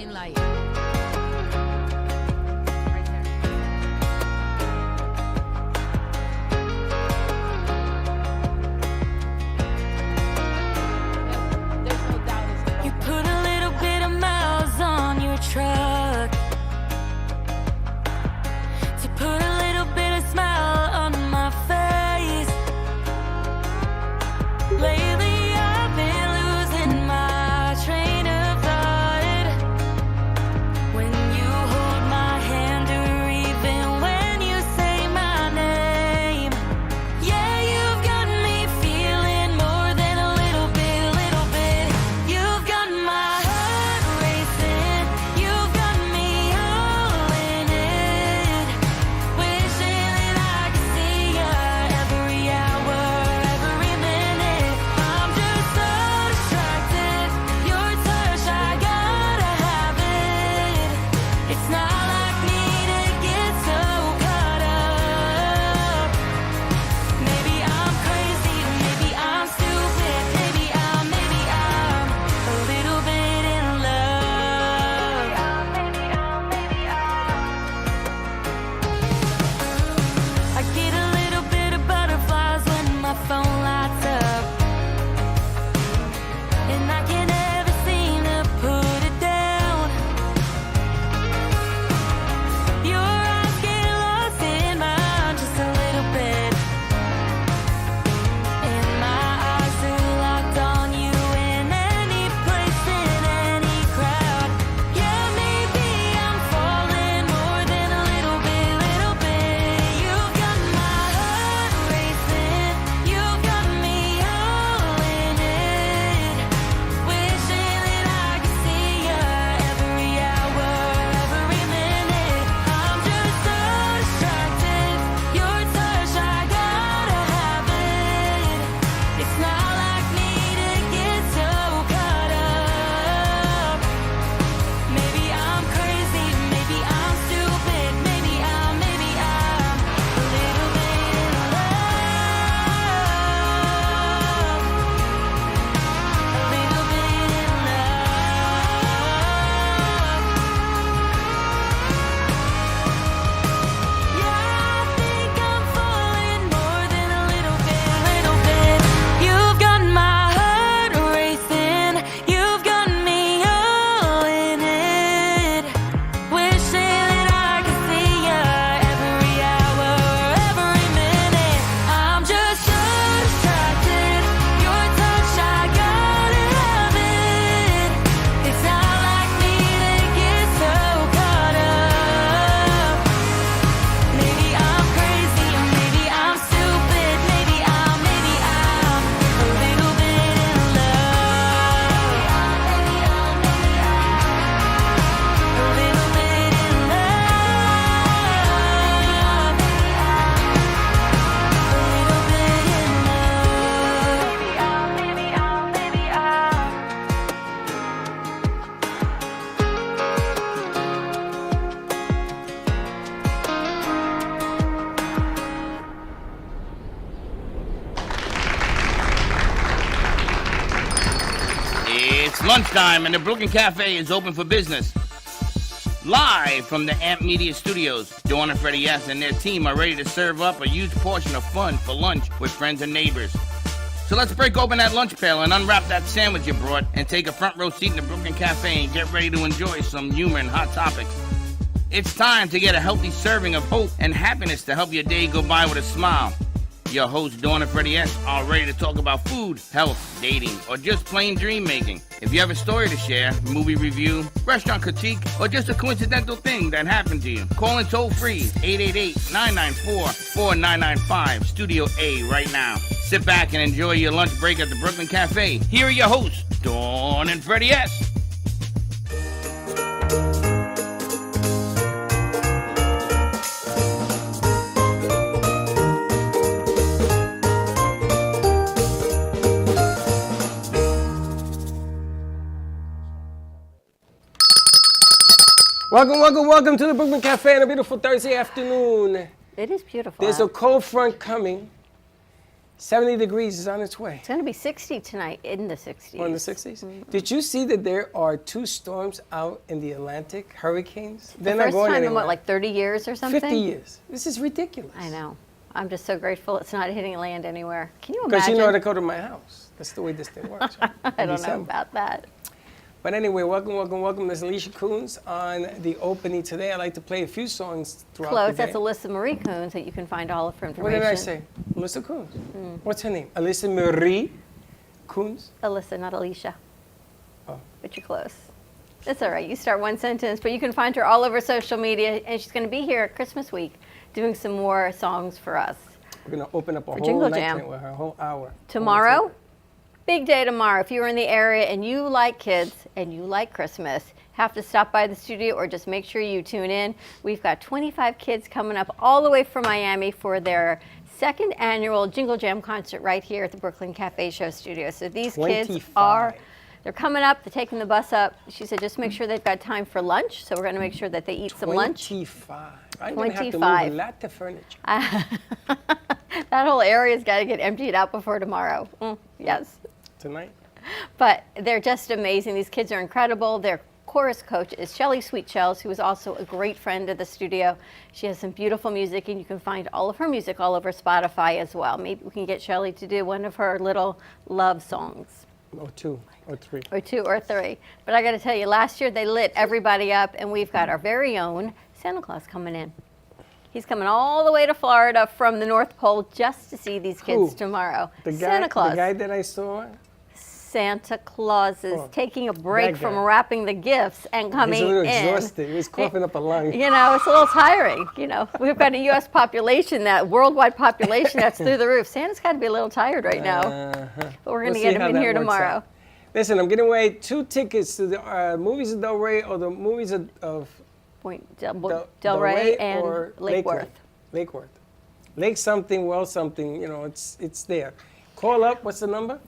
green light. There's no doubt it's a You put a little bit of miles on your truck to put a little bit of smile on my face. Lately I've been losing my train of thought when you hold my hand or even when you say my name. Yeah, you've got me feeling more than a little bit, little bit. You've got my heart racing, you've got me all in it, wishing that I could see you every hour, every minute. I'm just so distracted, your touch, I gotta have it. It's not like me to get so caught up. Maybe I'm crazy, maybe I'm stupid, maybe I'm a little bit in love. I get a little bit of butterflies when my phone lights up, and I can never seem to put it down. Your eyes get lost in mine just a little bit, and my eyes are locked on you in any place, in any crowd. Yeah, maybe I'm falling more than a little bit, little bit. You've got my heart racing, you've got me all in it, wishing that I could see you every hour, every minute. I'm just so distracted, your touch, I gotta have it. It's not like me to get so caught up. Maybe I'm crazy, maybe I'm stupid, maybe I'm a little bit in love. A little bit in love. Yeah, I think I'm falling more than a little bit, little bit. You've got my heart racing, you've got me all in it, wishing that I could see you every hour, every minute. I'm just so distracted, your touch, I gotta have it. It's not like me to get so caught up. Maybe I'm crazy, or maybe I'm stupid, maybe I'm a little bit in love. A little bit in love. It's lunchtime and the Brooklyn Cafe is open for business. Live from the Amp Media Studios, Dawn and Freddie S. and their team are ready to serve up a huge portion of fun for lunch with friends and neighbors. So let's break open that lunch pail and unwrap that sandwich you brought and take a front row seat in the Brooklyn Cafe and get ready to enjoy some humor and hot topics. It's time to get a healthy serving of hope and happiness to help your day go by with a smile. Your hosts, Dawn and Freddie S., are ready to talk about food, health, dating, or just plain dream making. If you have a story to share, movie review, restaurant critique, or just a coincidental thing that happened to you, call in toll free 888-994-4995, Studio A right now. Sit back and enjoy your lunch break at the Brooklyn Cafe. Here are your hosts, Dawn and Freddie S. Welcome to the Brooklyn Cafe on a beautiful Thursday afternoon. It is beautiful. There's a cold front coming, 70 degrees is on its way. It's going to be 60 tonight, in the 60s. Or in the 60s. Did you see that there are 2 storms out in the Atlantic, hurricanes? They're The not first going time in anywhere. what, like 30 years or something? 50 years. This is ridiculous. I know. I'm just so grateful it's not hitting land anywhere. Can you Because imagine? you know how to go to my house. That's the way this thing works. Right? I In don't know December. about that. But anyway, welcome. This is Alicia Coons on the opening today. I like to play a few songs throughout Close. the day. That's Alyssa Marie Coons that you can find all of her What information. did I say? Alyssa Coons. What's her name? Alyssa Marie Coons? Alyssa, not Alicia. Oh. But you're close. That's all right. You start one sentence, but you can find her all over social media, and she's going to be here at Christmas week doing some more songs for us. We're going to open up a whole Jingle night Jam. tonight with her, a whole hour. Tomorrow, big day tomorrow. If you're in the area and you like kids and you like Christmas, have to stop by the studio or just make sure you tune in. We've got 25 kids coming up all the way from Miami for their second annual Jingle Jam concert right here at the Brooklyn Cafe Show Studio. So these kids 25. they're coming up, they're taking the bus up. She said just make sure they've got time for lunch. So we're going to make sure that they eat some lunch. 25. I'm going to have to move 25. a lot of furniture. That whole area's got to get emptied out before tomorrow. Yes. Tonight? But they're just amazing. These kids are incredible. Their chorus coach is Shelly Sweetshells, who is also a great friend of the studio. She has some beautiful music, and you can find all of her music all over Spotify as well. Maybe we can get Shelly to do one of her little love songs. Or 2 or 3. Or 2 or 3. But I got to tell you, last year they lit everybody up, and we've got our very own Santa Claus coming in. He's coming all the way to Florida from the North Pole just to see these kids Who? tomorrow. The guy, Santa Claus. The guy that I saw? Santa Claus is Oh, taking a break that from guy. wrapping the gifts and coming He's a little in. exhausted. He was coughing up a lung. You know, it's a little tiring. You know, we've got a U.S. population, that worldwide population that's through the roof. Santa's got to be a little tired right now, but we're going to We'll get see him how in that here works tomorrow. out. Listen, I'm giving away 2 tickets to the movies of Del Rey or the movies of Point Del Rey and or Lake Worth. Lake Worth. Lake something, well something, you know, it's there. Call up, what's the number?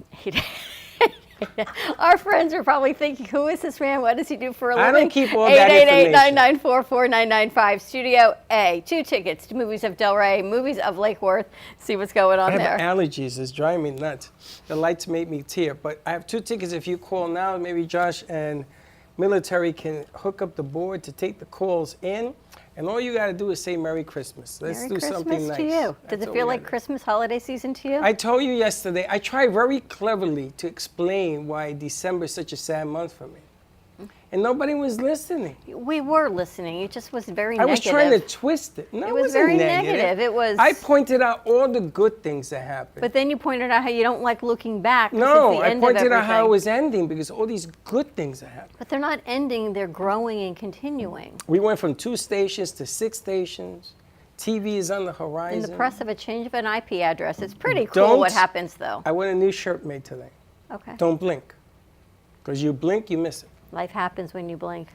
Our friends are probably thinking, who is this man? What does he do for a living? I don't keep all that information. 888-994-4995. Studio A. 2 tickets to movies of Del Rey, movies of Lake Worth. See what's going on I there. have allergies, it's driving me nuts. The lights make me tear, but I have 2 tickets. If you call now, maybe Josh and Military can hook up the board to take the calls in. And all you got to do is say Merry Christmas. Let's Merry do Christmas something nice. to you. That's Does it all feel we like gotta do. Christmas holiday season to you? I told you yesterday, I try very cleverly to explain why December is such a sad month for me. And nobody was listening. We were listening. It just was very I was negative. trying to twist it. No, It was wasn't very negative. It was- I pointed out all the good things that happened. But then you pointed out how you don't like looking back. 'cause No, it's the I end pointed of out how it everything. was ending because all these good things that happened. But they're not ending. They're growing and continuing. We went from 2 stations to 6 stations. TV is on the In horizon. the press of a change of an IP address. It's pretty cool what Don't- happens, though. I want a new shirt made today. Okay. Don't blink. Because you blink, you miss it. Life happens when you blink.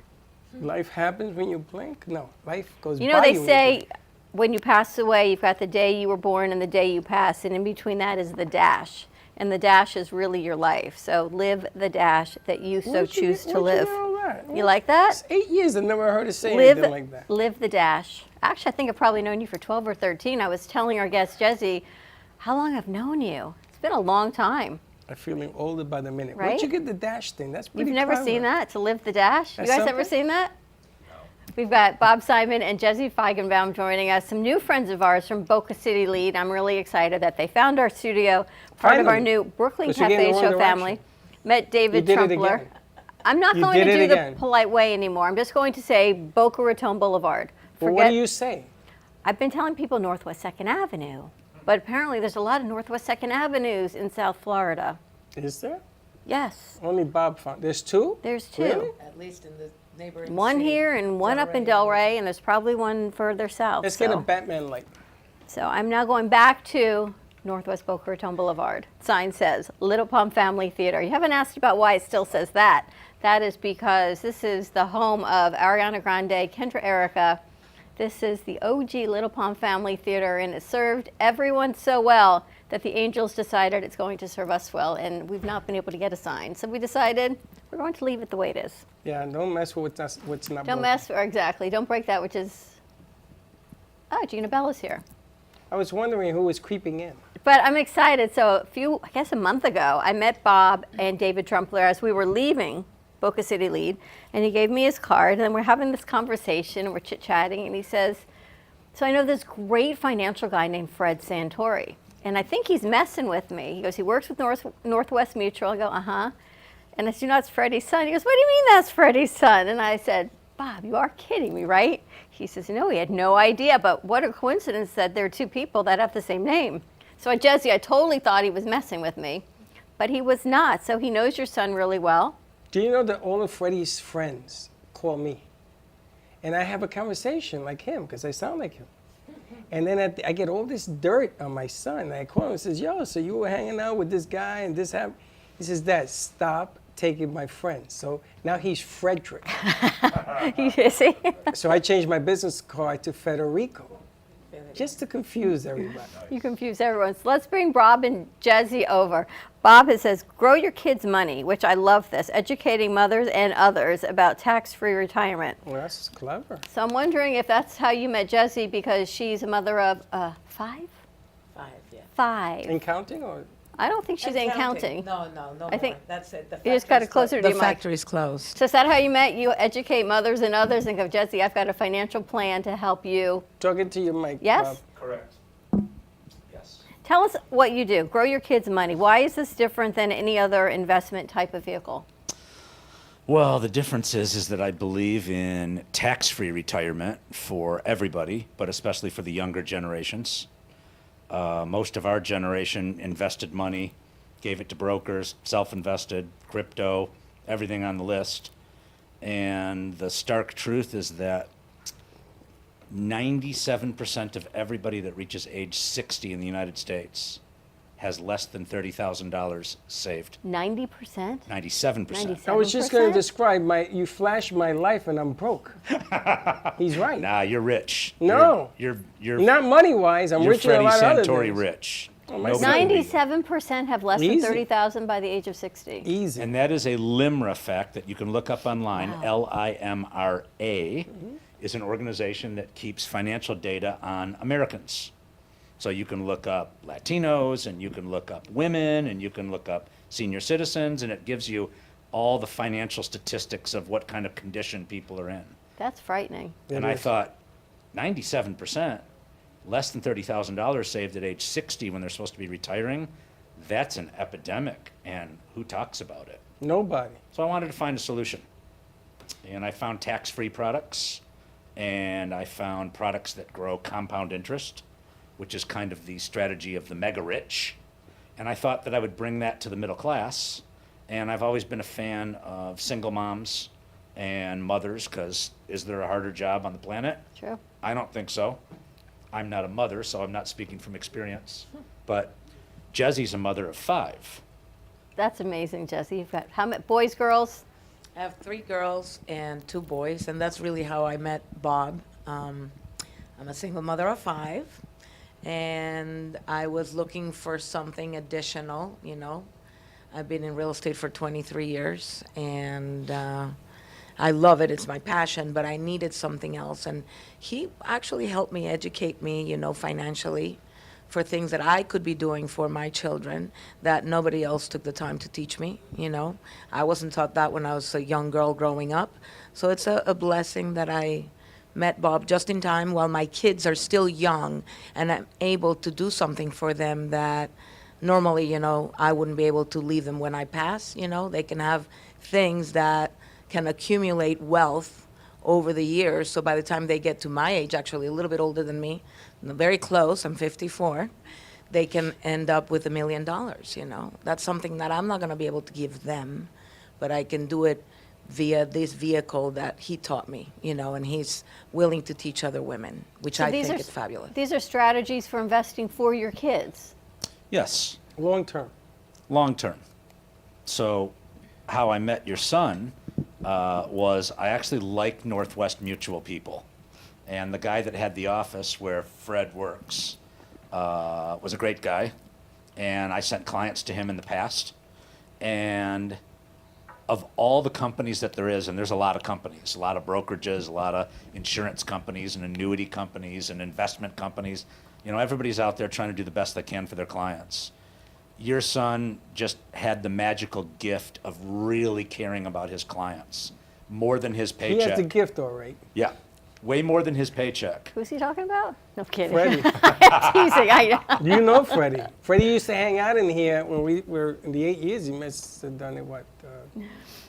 Life happens when you blink? No, life goes You know, by they you when you say blink. when you pass away, you've got the day you were born and the day you pass, and in between that is the dash. And the dash is really your life. So live the dash that you so Where'd you choose get- to where'd live. you know that? You like that? It's 8 years, I've never heard her say Live, anything like that. live the dash. Actually, I think I've probably known you for 12 or 13. I was telling our guest, Jesse, how long I've known you. It's been a long time. I'm feeling older by the minute. Right? Where'd you get the dash thing? That's pretty You've never clever. seen that, to live the dash? You That's guys ever something? seen that? We've got Bob Simon and Jesse Feigenbaum joining us, some new friends of ours from Boca City Lead. I'm really excited that they found our studio, part of our Finally. new Brooklyn 'Cause you're getting Cafe the wrong Show family. direction. Met David You did it Trumpler. again. I'm not You going to did do it the again. polite way anymore. I'm just going to say Boca Raton Boulevard. Well, what do you say? I've been telling people Northwest 2nd Avenue, but apparently there's a lot of Northwest 2nd Avenues in South Florida. Is there? Yes, Only Bob found. There's 2? there's 2. Really? At least in the neighboring One city, here and one up in Delray, and there's probably one further south. Let's get a so. Batman light. So I'm now going back to Northwest Boca Raton Boulevard. Sign says Little Palm Family Theater. You haven't asked about why it still says that. That is because this is the home of Ariana Grande, Kendra Erica. This is the OG Little Palm Family Theater, and it served everyone so well that the Angels decided it's going to serve us well, and we've not been able to get a sign. So we decided we're going to leave it the way it is. Yeah, don't mess with what's not Don't broken. mess, or exactly, don't break that, which is, oh, Gina Bella's here. I was wondering who was creeping in. But I'm excited. So a month ago, I met Bob and David Trumpler as we were leaving Boca City Lead, and he gave me his card, and we're having this conversation, and we're chit-chatting, and he says, so I know this great financial guy named Fred Santori, and I think he's messing with me. He goes, he works with Northwest Mutual. I go, uh-huh. And I said, you know, that's Freddie's son. He goes, what do you mean that's Freddie's son? And I said, Bob, you are kidding me, right? He says, no, he had no idea, but what a coincidence that there are two people that have the same name. So at Jesse, I totally thought he was messing with me, but he was not. So he knows your son really well. Do you know that all of Freddie's friends call me? And I have a conversation like him because I sound like him. And then I get all this dirt on my son. And I call him and says, yo, so you were hanging out with this guy and this happened? He says, Dad, stop taking my friends. So now he's Frederick. You see? So I changed my business card to Federico, just to confuse everybody. You confuse everyone. So let's bring Bob and Jesse over. Bob says, grow your kids' money, which I love this, educating mothers and others about tax-free retirement. Well, that's clever. So I'm wondering if that's how you met Jesse, because she's a mother of 5? 5, yeah. 5. In counting or? I don't think she's in counting. No I think more. That's it. you just got it closer to the your mic. factory's closed. So is that how you met? You educate mothers and others and go, Jesse, I've got a financial plan to help you. Talking to your mic, Yes? Bob. Correct. Yes. Tell us what you do. Grow your kids' money. Why is this different than any other investment type of vehicle? Well, the difference is that I believe in tax-free retirement for everybody, but especially for the younger generations. Most of our generation invested money, gave it to brokers, self-invested, crypto, everything on the list. And the stark truth is that 97% of everybody that reaches age 60 in the United States has less than $30,000 saved. 90%? 97%. I was just going 7%? to describe you flashed my life and I'm broke. He's right. Nah, you're rich. No. You're Not money-wise, I'm you're richer than a Freddie lot of other Santori things. rich. Oh, my Nobody will be. 97% have less than Easy. 30,000 by the age of 60. Easy. And that is a LIMRA fact that you can look up online. Wow. LIMRA is an organization that keeps financial data on Americans. So you can look up Latinos, and you can look up women, and you can look up senior citizens, and it gives you all the financial statistics of what kind of condition people are in. That's frightening. And I thought, 97%, less than $30,000 saved at age 60 when they're supposed to be retiring, that's an epidemic, and who talks about it? Nobody. So I wanted to find a solution. And I found tax-free products, and I found products that grow compound interest, which is kind of the strategy of the mega rich. And I thought that I would bring that to the middle class. And I've always been a fan of single moms and mothers, because is there a harder job on the planet? True. I don't think so. I'm not a mother, so I'm not speaking from experience. But Jesse's a mother of 5. That's amazing, Jesse. You've got how many boys, girls? I have 3 girls and 2 boys, and that's really how I met Bob. I'm a single mother of 5, and I was looking for something additional, you know. I've been in real estate for 23 years, and I love it. It's my passion, but I needed something else. And he actually helped me educate me, you know, financially for things that I could be doing for my children that nobody else took the time to teach me, you know. I wasn't taught that when I was a young girl growing up. So it's a blessing that I met Bob just in time while my kids are still young, and I'm able to do something for them that normally, you know, I wouldn't be able to leave them when I pass, you know. They can have things that can accumulate wealth over the years. So by the time they get to my age, actually a little bit older than me, very close, I'm 54, they can end up with $1 million, you know. That's something that I'm not going to be able to give them, but I can do it via this vehicle that he taught me, you know, and he's willing to teach other women, which So I these think are is fabulous. These are strategies for investing for your kids. Yes, Long term. long term. So how I met your son was I actually like Northwest Mutual people. And the guy that had the office where Fred works was a great guy. And I sent clients to him in the past. And of all the companies that there is, and there's a lot of companies, a lot of brokerages, a lot of insurance companies and annuity companies and investment companies, You know, everybody's out there trying to do the best they can for their clients. Your son just had the magical gift of really caring about his clients, more than his He paycheck. has the gift, all right. Yeah, way more than his paycheck. Who's he talking about? No kidding. Freddie. Teasing. I know. You know Freddie. Freddie used to hang out in here when we were in the 8 years. He must have done it, what,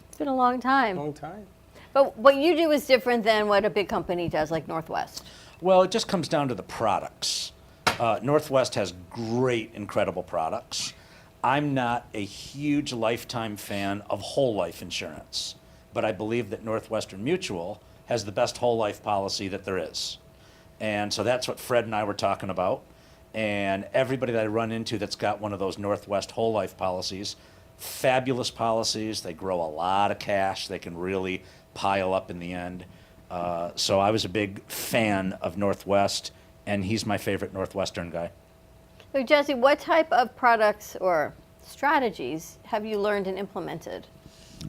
It's been a long time. long time. But what you do is different than what a big company does, like Northwest. Well, it just comes down to the products. Northwest has great, incredible products. I'm not a huge lifetime fan of whole life insurance, but I believe that Northwestern Mutual has the best whole life policy that there is. And so that's what Fred and I were talking about. And everybody that I run into that's got one of those Northwest whole life policies, fabulous policies. They grow a lot of cash. They can really pile up in the end. So I was a big fan of Northwest, and he's my favorite Northwestern guy. So Jesse, what type of products or strategies have you learned and implemented?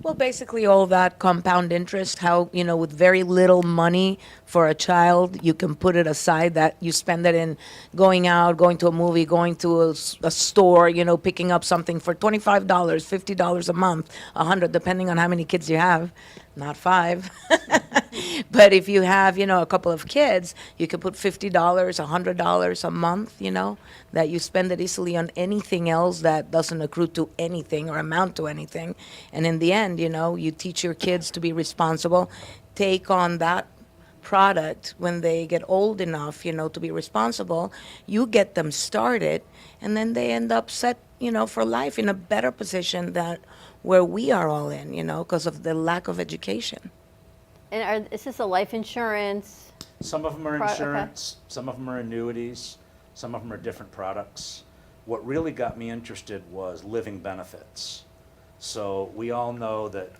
Well, basically all that compound interest, how, you know, with very little money for a child, you can put it aside, that you spend it in going out, going to a movie, going to a store, you know, picking up something for $25, $50 a month, 100, depending on how many kids you have, not 5. But if you have, you know, a couple of kids, you could put $50, $100 a month, you know, that you spend it easily on anything else that doesn't accrue to anything or amount to anything. And in the end, you know, you teach your kids to be responsible, take on that product when they get old enough, you know, to be responsible. You get them started, and then they end up set, you know, for life in a better position than where we are all in, you know, because of the lack of education. And is this a life insurance? Some of them are Okay. insurance, some of them are annuities, some of them are different products. What really got me interested was living benefits. So we all know that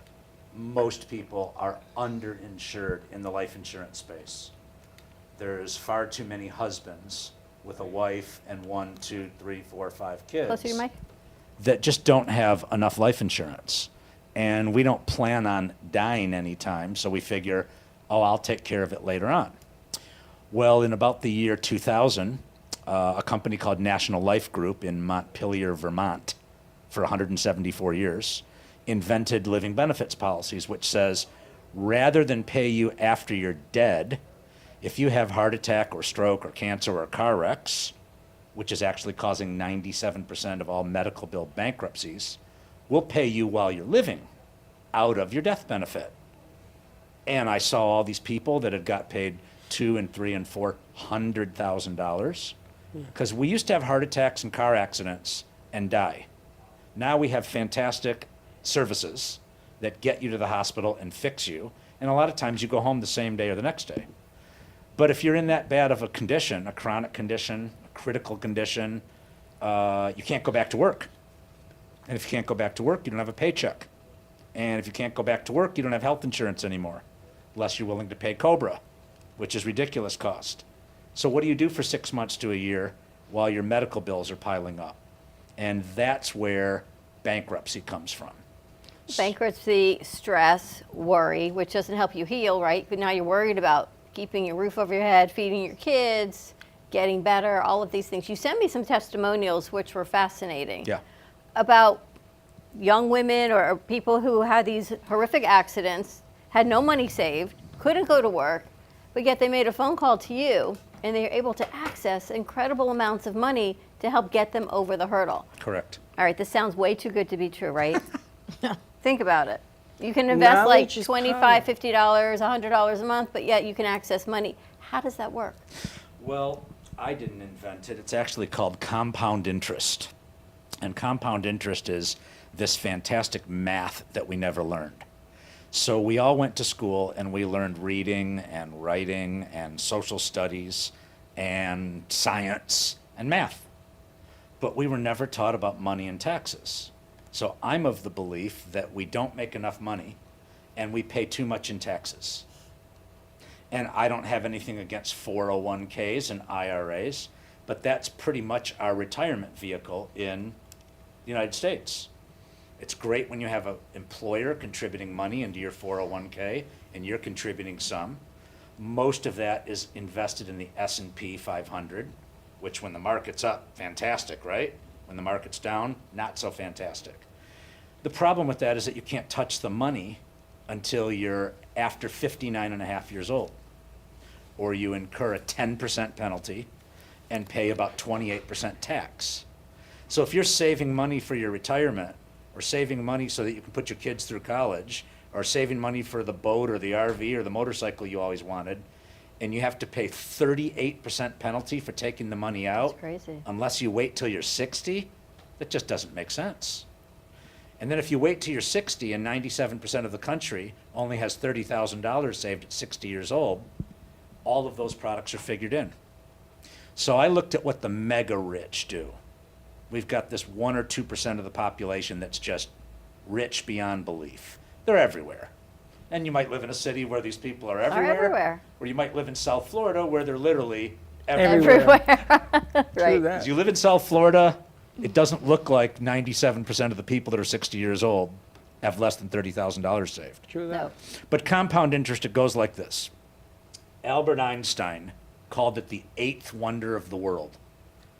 most people are underinsured in the life insurance space. There's far too many husbands with a wife and 1, 2, 3, 4, 5 kids Closer to your mic? that just don't have enough life insurance. And we don't plan on dying anytime, so we figure, oh, I'll take care of it later on. Well, in about the year 2000, a company called National Life Group in Montpelier, Vermont, for 174 years, invented living benefits policies, which says, rather than pay you after you're dead, if you have heart attack or stroke or cancer or car wrecks, which is actually causing 97% of all medical bill bankruptcies, we'll pay you while you're living out of your death benefit. And I saw all these people that had got paid $200,000 and $300,000 and $400,000 because we used to have heart attacks and car accidents and die. Now we have fantastic services that get you to the hospital and fix you, and a lot of times you go home the same day or the next day. But if you're in that bad of a condition, a chronic condition, a critical condition, you can't go back to work. And if you can't go back to work, you don't have a paycheck. And if you can't go back to work, you don't have health insurance anymore, unless you're willing to pay COBRA, which is ridiculous cost. So what do you do for 6 months to a year while your medical bills are piling up? And that's where bankruptcy comes from. Bankruptcy, stress, worry, which doesn't help you heal, right? But now you're worried about keeping your roof over your head, feeding your kids, getting better, all of these things. You sent me some testimonials which were fascinating. Yeah. About young women or people who had these horrific accidents, had no money saved, couldn't go to work, but yet they made a phone call to you and they were able to access incredible amounts of money to help get them over the hurdle. Correct. All right, this sounds way too good to be true, right? Think about it. You can invest like Knowledge is $25, power. $50, $100 a month, but yet you can access money. How does that work? Well, I didn't invent it. It's actually called compound interest. And compound interest is this fantastic math that we never learned. So we all went to school and we learned reading and writing and social studies and science and math. But we were never taught about money and taxes. So I'm of the belief that we don't make enough money and we pay too much in taxes. And I don't have anything against 401ks and IRAs, but that's pretty much our retirement vehicle in the United States. It's great when you have an employer contributing money into your 401k and you're contributing some. Most of that is invested in the S&P 500 which when the market's up, fantastic, right? When the market's down, not so fantastic. The problem with that is that you can't touch the money until you're after 59 and a half years old, or you incur a 10% penalty and pay about 28% tax. So if you're saving money for your retirement, or saving money so that you can put your kids through college, or saving money for the boat or the RV or the motorcycle you always wanted, and you have to pay 38% penalty for taking the money out, That's crazy. unless you wait till you're 60, that just doesn't make sense. And then if you wait till you're 60 and 97% of the country only has $30,000 saved at 60 years old, all of those products are figured in. So I looked at what the mega rich do. We've got this 1 or 2% of the population that's just rich beyond belief. They're everywhere. And you might live in a city where these people are everywhere. everywhere. Or you might live in South Florida where they're literally everywhere. Everywhere. Everywhere. True Right. that. As you live in South Florida, it doesn't look like 97% of the people that are 60 years old have less than $30,000 saved. True that. No. But compound interest, it goes like this. Albert Einstein called it the eighth wonder of the world.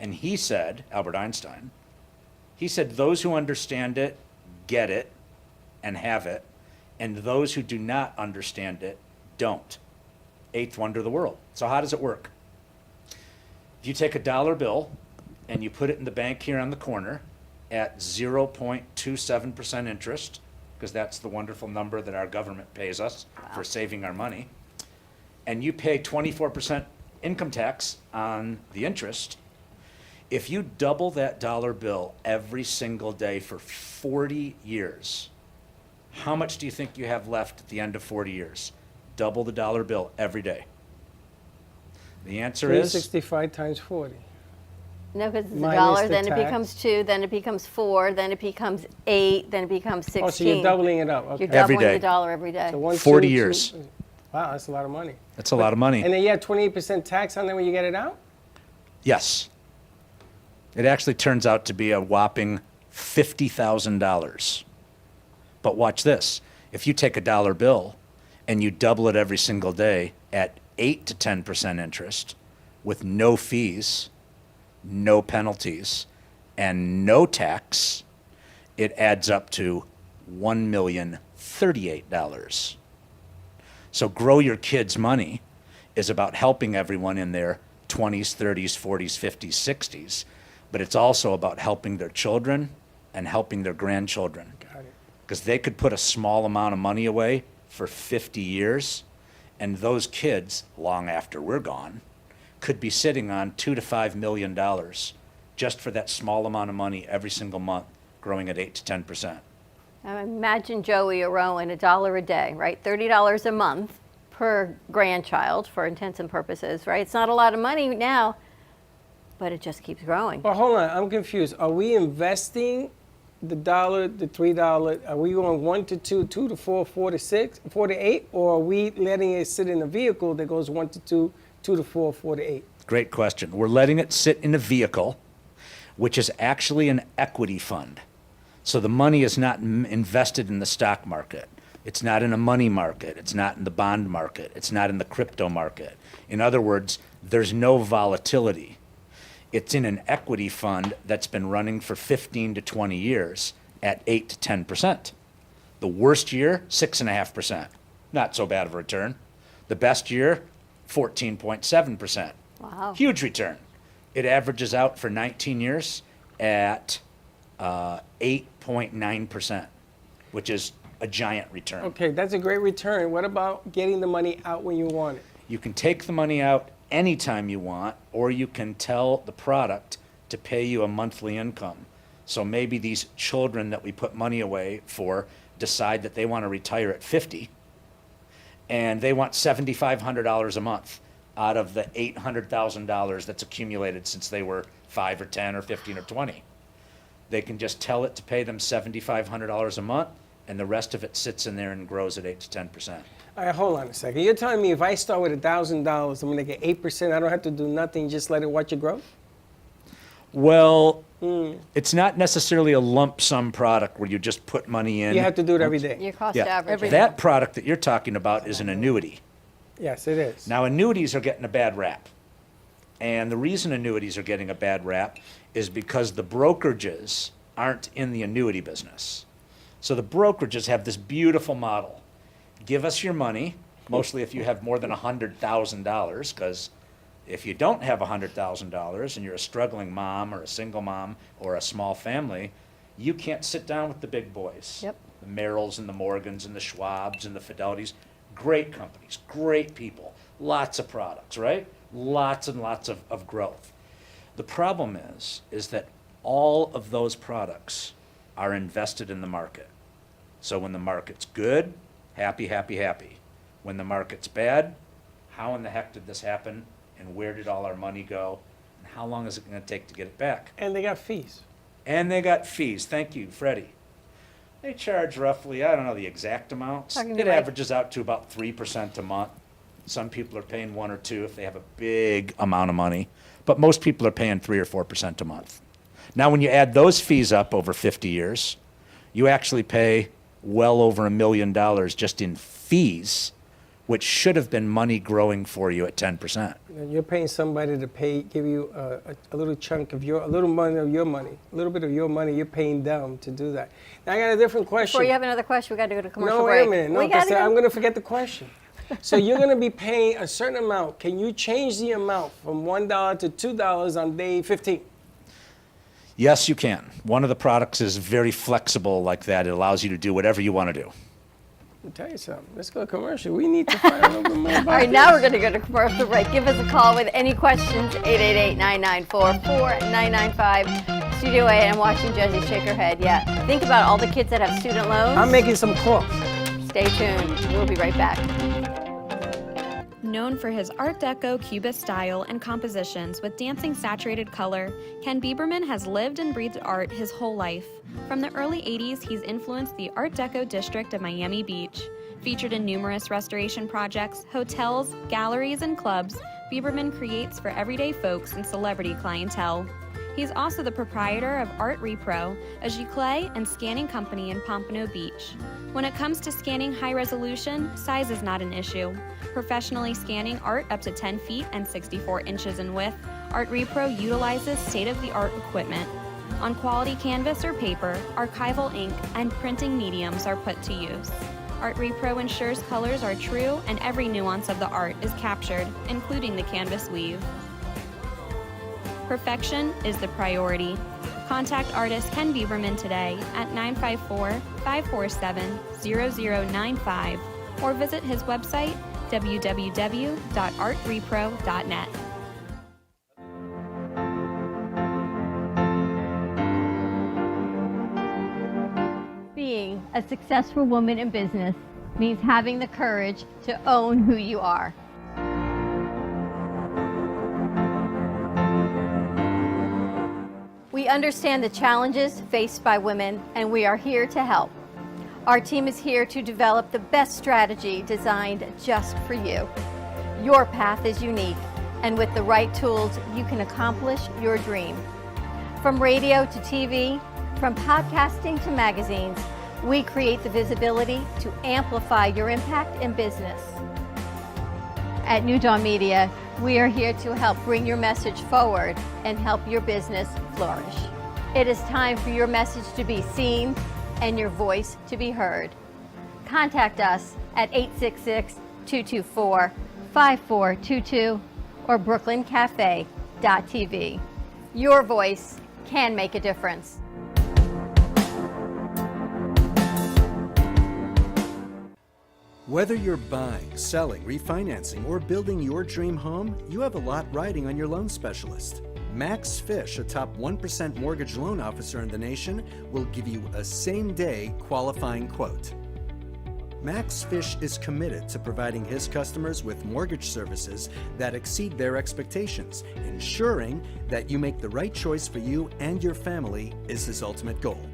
And he said, Albert Einstein, he said, those who understand it, get it, and have it, and those who do not understand it, don't. Eighth wonder of the world. So how does it work? If you take a dollar bill and you put it in the bank here on the corner at 0.27% interest, because that's the wonderful number that our government pays us for saving our money, and you pay 24% income tax on the interest, if you double that dollar bill every single day for 40 years, how much do you think you have left at the end of 40 years? Double the dollar bill every day. The answer is 365 times 40. No, because it's a Minus dollar, the then it tax. becomes 2, then it becomes 4, then it becomes 8, then it becomes 16. Oh, so you're doubling it up. Okay. You're Every doubling day. the dollar every day. So 1, 40 2, years. 2. Wow, that's a lot of money. That's a lot of money. And then you have 28% tax on it when you get it out? Yes. It actually turns out to be a whopping $50,000. But watch this. If you take a dollar bill and you double it every single day at 8 to 10% interest with no fees, no penalties, and no tax, it adds up to $1,038,000. So Grow Your Kids' Money is about helping everyone in their 20s, 30s, 40s, 50s, 60s, but it's also about helping their children and helping their grandchildren. Got it. Because they could put a small amount of money away for 50 years, and those kids, long after we're gone, could be sitting on $2 to $5 million just for that small amount of money every single month, growing at 8 to 10%. Now imagine Joey or Rowan, $1 a day, right? $30 a month per grandchild for intents and purposes, right? It's not a lot of money now, but it just keeps growing. Well, hold on. I'm confused. Are we investing the dollar, the $3? Are we going 1 to 2, 2 to 4, 4 to 6, 4 to 8? Or are we letting it sit in a vehicle that goes 1 to 2, 2 to 4, 4 to 8? Great question. We're letting it sit in a vehicle, which is actually an equity fund. So the money is not invested in the stock market. It's not in a money market. It's not in the bond market. It's not in the crypto market. In other words, there's no volatility. It's in an equity fund that's been running for 15 to 20 years at 8 to 10%. The worst year, 6.5%. Not so bad of a return. The best year, 14.7%. Wow. Huge return. It averages out for 19 years at 8.9%, which is a giant return. Okay, that's a great return. What about getting the money out when you want it? You can take the money out anytime you want, or you can tell the product to pay you a monthly income. So maybe these children that we put money away for decide that they want to retire at 50, and they want $7,500 a month out of the $800,000 that's accumulated since they were 5 or 10 or 15 or 20. They can just tell it to pay them $7,500 a month, and the rest of it sits in there and grows at 8 to 10%. All right, hold on a second. You're telling me if I start with $1,000, I'm going to get 8%. I don't have to do nothing, just let it watch it grow? Well, it's not necessarily a lump sum product where you just put money in. You have to do it every day. Your cost Yeah, average. that product that you're talking about is an annuity. Yes, it is. Now, annuities are getting a bad rap. And the reason annuities are getting a bad rap is because the brokerages aren't in the annuity business. So the brokerages have this beautiful model. Give us your money, mostly if you have more than $100,000, because if you don't have $100,000 and you're a struggling mom or a single mom or a small family, you can't sit down with the big boys. Yep. The Merrills and the Morgans and the Schwabs and the Fidelities. Great companies, great people, lots of products, right? Lots and lots of growth. The problem is that all of those products are invested in the market. So when the market's good, happy, happy, happy. When the market's bad, how in the heck did this happen? And where did all our money go? And how long is it going to take to get it back? And they got fees. And they got fees. Thank you, Freddie. They charge roughly, I don't know the exact amounts. Talking It to Mike. averages out to about 3% a month. Some people are paying 1 or 2 if they have a big amount of money. But most people are paying 3 or 4% a month. Now, when you add those fees up over 50 years, you actually pay well over $1 million just in fees, which should have been money growing for you at 10%. And you're paying somebody to give you a little chunk of a little money of your money, a little bit of your money. You're paying them to do that. Now I got a different question. Before you have another question, we got to go to commercial No, break. wait a minute. No, We gotta 'cause I'm go- going to forget the question. So you're going to be paying a certain amount. Can you change the amount from $1 to $2 on day 15? Yes, you can. One of the products is very flexible like that. It allows you to do whatever you want to do. I'll tell you something. Let's go to commercial. We need to find out a little bit more about All right, this. now we're going to go to commercial break. Give us a call with any questions, 888-994-4995. Studio A, and I'm watching Josie shake her head. Yeah, think about all the kids that have student loans. I'm making some calls. Stay tuned. We'll be right back. Known for his Art Deco Cubist style and compositions with dancing saturated color, Ken Bieberman has lived and breathed art his whole life. From the early 80s, he's influenced the Art Deco district of Miami Beach. Featured in numerous restoration projects, hotels, galleries, and clubs, Bieberman creates for everyday folks and celebrity clientele. He's also the proprietor of Art Repro, a giclée and scanning company in Pompano Beach. When it comes to scanning high resolution, size is not an issue. Professionally scanning art up to 10 feet and 64 inches in width, Art Repro utilizes state-of-the-art equipment. On quality canvas or paper, archival ink and printing mediums are put to use. Art Repro ensures colors are true and every nuance of the art is captured, including the canvas weave. Perfection is the priority. Contact artist Ken Bieberman today at 954-547-0095 or visit his website www.artrepro.net. Being a successful woman in business means having the courage to own who you are. We understand the challenges faced by women, and we are here to help. Our team is here to develop the best strategy designed just for you. Your path is unique, and with the right tools, you can accomplish your dream. From radio to TV, from podcasting to magazines, we create the visibility to amplify your impact in business. At New Dawn Media, we are here to help bring your message forward and help your business flourish. It is time for your message to be seen and your voice to be heard. Contact us at 866-224-5422 or brooklyncafe.tv. Your voice can make a difference. Whether you're buying, selling, refinancing, or building your dream home, you have a lot riding on your loan specialist. Max Fish, a top 1% mortgage loan officer in the nation, will give you a same-day qualifying quote. Max Fish is committed to providing his customers with mortgage services that exceed their expectations. Ensuring that you make the right choice for you and your family is his ultimate goal.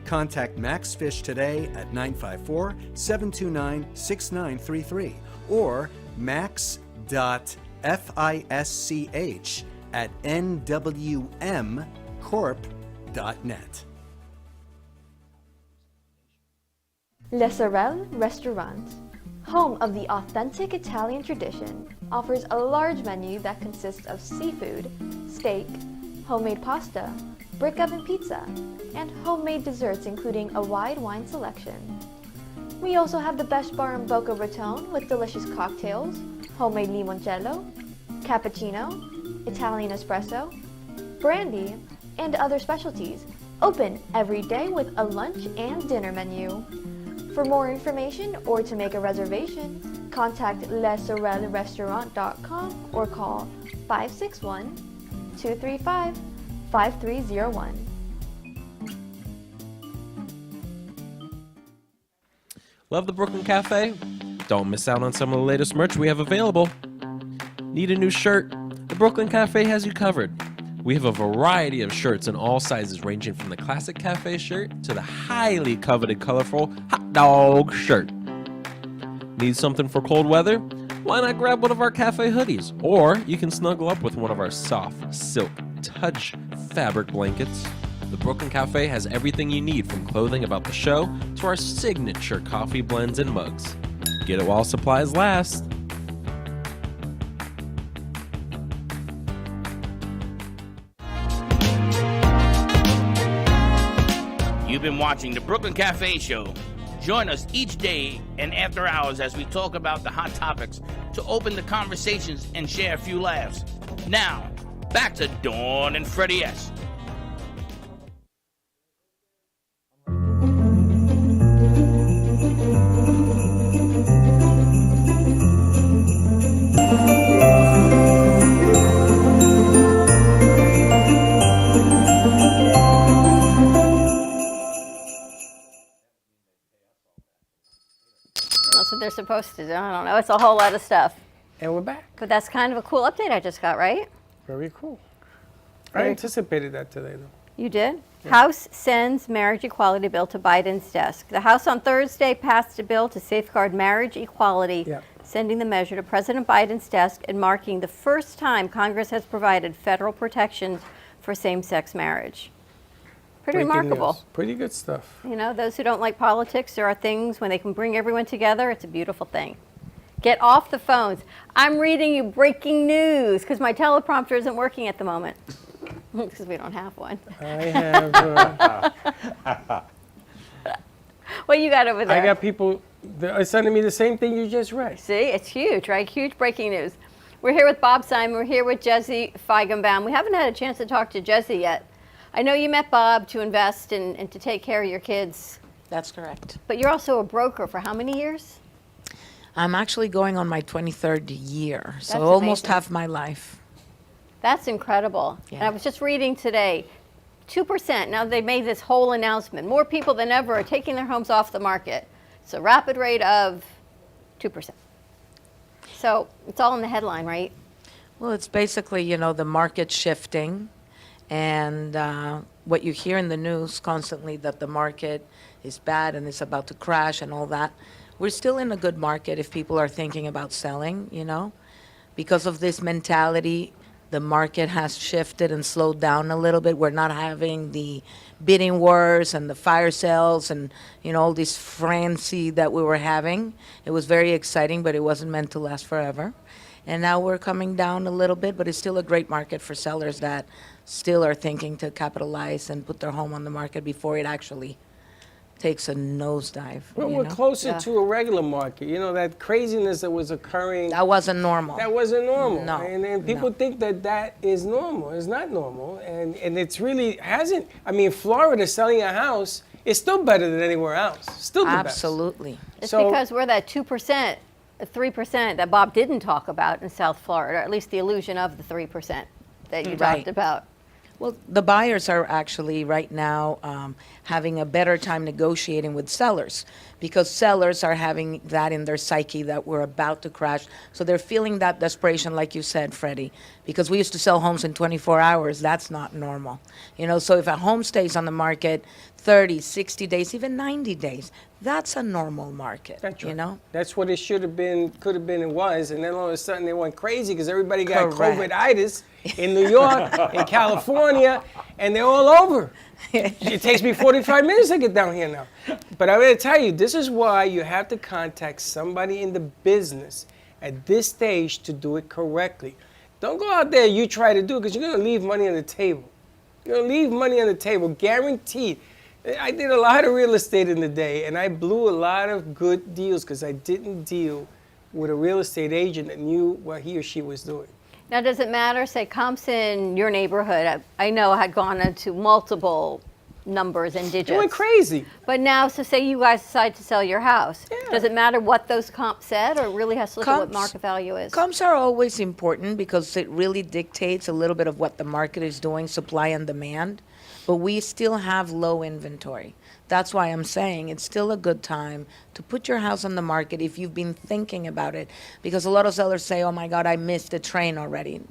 Contact Max Fish today at 954-729-6933 or max.fisch@nwmcorp.net. Les Sorel Restaurant, home of the authentic Italian tradition, offers a large menu that consists of seafood, steak, homemade pasta, brick oven pizza, and homemade desserts including a wide wine selection. We also have the best bar in Boca Raton with delicious cocktails, homemade limoncello, cappuccino, Italian espresso, brandy, and other specialties, open every day with a lunch and dinner menu. For more information or to make a reservation, contact lesorelrestaurant.com or call 561-235-5301. Love the Brooklyn Cafe? Don't miss out on some of the latest merch we have available. Need a new shirt? The Brooklyn Cafe has you covered. We have a variety of shirts in all sizes, ranging from the classic cafe shirt to the highly coveted colorful hot dog shirt. Need something for cold weather? Why not grab one of our cafe hoodies? Or you can snuggle up with one of our soft silk touch fabric blankets. The Brooklyn Cafe has everything you need, from clothing about the show to our signature coffee blends and mugs. Get it while supplies last. You've been watching the Brooklyn Cafe Show. Join us each day and after hours as we talk about the hot topics to open the conversations and share a few laughs. Now, back to Dawn and Freddie S. That's what they're supposed to do. I don't know. It's a whole lot of stuff. And we're back. But that's kind of a cool update I just got, right? Very cool. I anticipated that today, though. You did? Yeah. House sends marriage equality bill to Biden's desk. The House on Thursday passed a bill to safeguard marriage equality, sending the measure to President Biden's desk and marking the first time Congress has provided federal protections for same-sex marriage. Pretty remarkable. News. Pretty good stuff. You know, those who don't like politics, there are things when they can bring everyone together, it's a beautiful thing. Get off the phones. I'm reading you breaking news because my teleprompter isn't working at the moment. Because we don't have one. I have. What you got over there? I got people that are sending me the same thing you just read. See, it's huge, right? Huge breaking news. We're here with Bob Simon. We're here with Jesse Feigenbaum. We haven't had a chance to talk to Jesse yet. I know you met Bob to invest and to take care of your kids. That's correct. But you're also a broker for how many years? I'm actually going on my 23rd year, so That's almost amazing. half my life. That's incredible. Yeah. And I was just reading today, 2%. Now they made this whole announcement. More people than ever are taking their homes off the market. It's a rapid rate of 2%. So it's all in the headline, right? Well, it's basically, you know, the market shifting and what you hear in the news constantly, that the market is bad and it's about to crash and all that. We're still in a good market if people are thinking about selling, you know. Because of this mentality, the market has shifted and slowed down a little bit. We're not having the bidding wars and the fire sales and, you know, all this frenzy that we were having. It was very exciting, but it wasn't meant to last forever. And now we're coming down a little bit, but it's still a great market for sellers that still are thinking to capitalize and put their home on the market before it actually takes a nosedive. Well, you we're know? closer to a regular market. You know, that craziness that was occurring. That wasn't normal. That wasn't normal. No. And people think that that is normal. It's not normal. And it's really hasn't. I mean, Florida selling a house is still better than anywhere else. Still the Absolutely. It's because we're that 2%, 3% that Bob didn't talk about in South Florida, or at least the illusion of the 3% that you talked about. Well, the buyers are actually right now having a better time negotiating with sellers, because sellers are having that in their psyche that we're about to crash. So they're feeling that desperation, like you said, Freddie, because we used to sell homes in 24 hours. That's not normal. You know, so if a home stays on the market 30, 60 days, even 90 days, that's a normal market. That's right. You know? That's what it should have been, could have been, and was. And then all of a sudden they went crazy because everybody got Correct. COVID-itis in New York, in California, and they're all over. It takes me 45 minutes to get down here now. But I'm going to tell you, this is why you have to contact somebody in the business at this stage to do it correctly. Don't go out there, you try to do it, because you're going to leave money on the table. You're going to leave money on the table, guaranteed. I did a lot of real estate in the day, and I blew a lot of good deals because I didn't deal with a real estate agent that knew what he or she was doing. Now, does it matter, say, comps in your neighborhood, I know had gone into multiple numbers and digits. It went crazy. But now, so say you guys decide to sell your house. Yeah. Does it matter what those comps said, or it really has to look at what Comps- market value is? Comps are always important because it really dictates a little bit of what the market is doing, supply and demand. But we still have low inventory. That's why I'm saying it's still a good time to put your house on the market if you've been thinking about it. Because a lot of sellers say, oh my God, I missed the train already.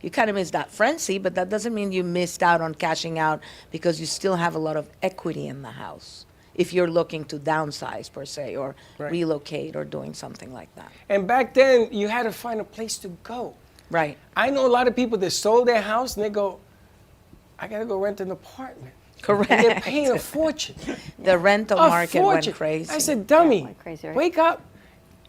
You kind of missed that frenzy, but that doesn't mean you missed out on cashing out because you still have a lot of equity in the house. If you're looking to downsize per se, or Right. relocate or doing something like that. And back then, you had to find a place to go. Right. I know a lot of people that sold their house and they go, I got to go rent an apartment. Correct. And they're paying a fortune. The rental A market fortune. went crazy. I said, dummy, went crazy, right? wake up.